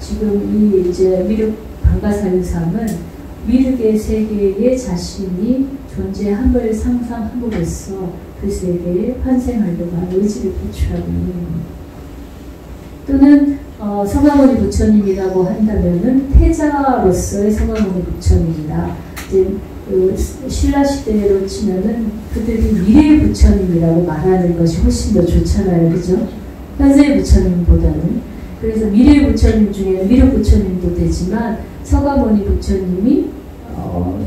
지금 이 이제 미륵 방가사유상은 미륵의 세계에 자신이 존재함을 상상함으로써 그 세계에 환생하려고 하는 의지를 표출하고 있는 겁니다. 또는 서가모니 부처님이라고 한다면은 태자로서의 서가모니 부처님이다. 이제 신라 시대로 치면은 그들이 미래의 부처님이라고 말하는 것이 훨씬 더 좋잖아요, 그죠? 현세의 부처님보다는. 그래서 미래의 부처님 중에 미륵 부처님도 되지만 서가모니 부처님이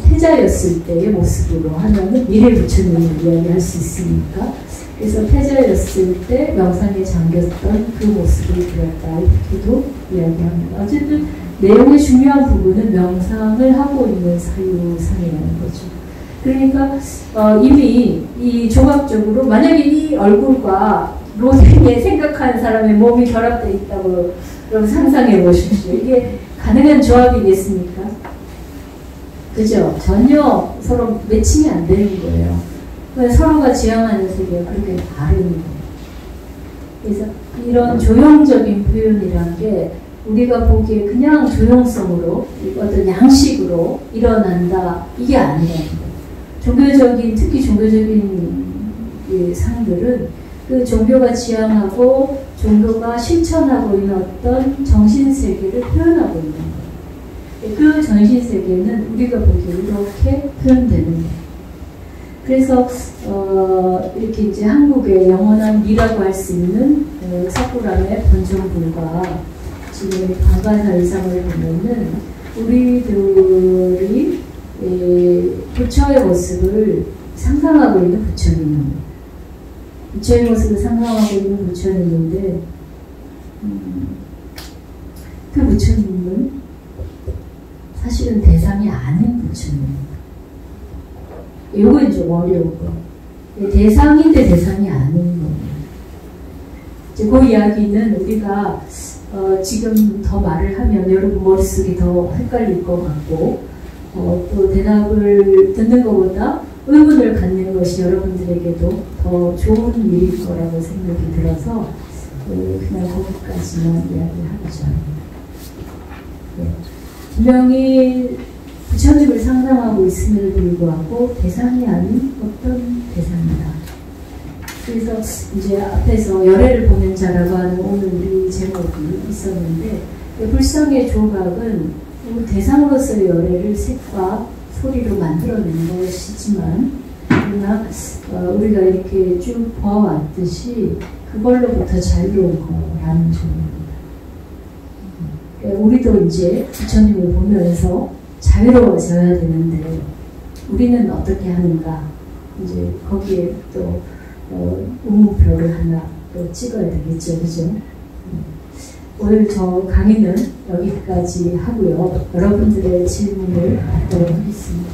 태자였을 때의 모습으로 하면은 미래의 부처님을 이야기할 수 있으니까. 그래서 태자였을 때 명상에 잠겼던 그 모습을 그렸다 이렇게도 이야기합니다. 어쨌든 내용의 중요한 부분은 명상을 하고 있는 사유상이라는 거죠. 그러니까 이미 이 종합적으로 만약에 이 얼굴과 로생에 생각하는 사람의 몸이 결합되어 있다고 여러분 상상해 보십시오. 이게 가능한 조합이겠습니까? 그죠? 전혀 서로 매칭이 안 되는 거예요. 서로가 지향하는 세계가 그렇게 다른 거예요. 그래서 이런 조형적인 표현이라는 게 우리가 보기에 그냥 조형성으로 어떤 양식으로 일어난다 이게 아니라는 거예요. 특히 종교적인 상들은 그 종교가 지향하고 종교가 실천하고 있는 어떤 정신세계를 표현하고 있는 거예요. 그 정신세계는 우리가 보기에 이렇게 표현되는 거예요. 그래서 이렇게 이제 한국의 영원한 미라고 할 수 있는 사쿠라의 번정불과 지금 방가사유상을 보면은 우리들이 부처의 모습을 상상하고 있는 부처님입니다. 부처의 모습을 상상하고 있는 부처님인데 그 부처님은 사실은 대상이 아닌 부처님입니다. 이건 좀 어려운 거. 대상인데 대상이 아닌 겁니다. 이제 그 이야기는 우리가 지금 더 말을 하면 여러분 머릿속이 더 헷갈릴 것 같고 또 대답을 듣는 것보다 의문을 갖는 것이 여러분들에게도 더 좋은 일일 거라고 생각이 들어서 그냥 거기까지만 이야기를 하고자 합니다. 네. 분명히 부처님을 상상하고 있음에도 불구하고 대상이 아닌 어떤 대상이다. 그래서 이제 앞에서 열애를 보낸 자라고 하는 오늘 우리 제목이 있었는데 불성의 조각은 대상으로서의 열애를 색과 소리로 만들어낸 것이지만, 그러나 우리가 이렇게 쭉 보아왔듯이 그걸로부터 자유로운 거라는 점입니다. 우리도 이제 부처님을 보면서 자유로워져야 되는데 우리는 어떻게 하는가, 이제 거기에 또 의무표를 하나 또 찍어야 되겠죠, 그죠? 오늘 저 강의는 여기까지 하고요. 여러분들의 질문을 받도록 하겠습니다.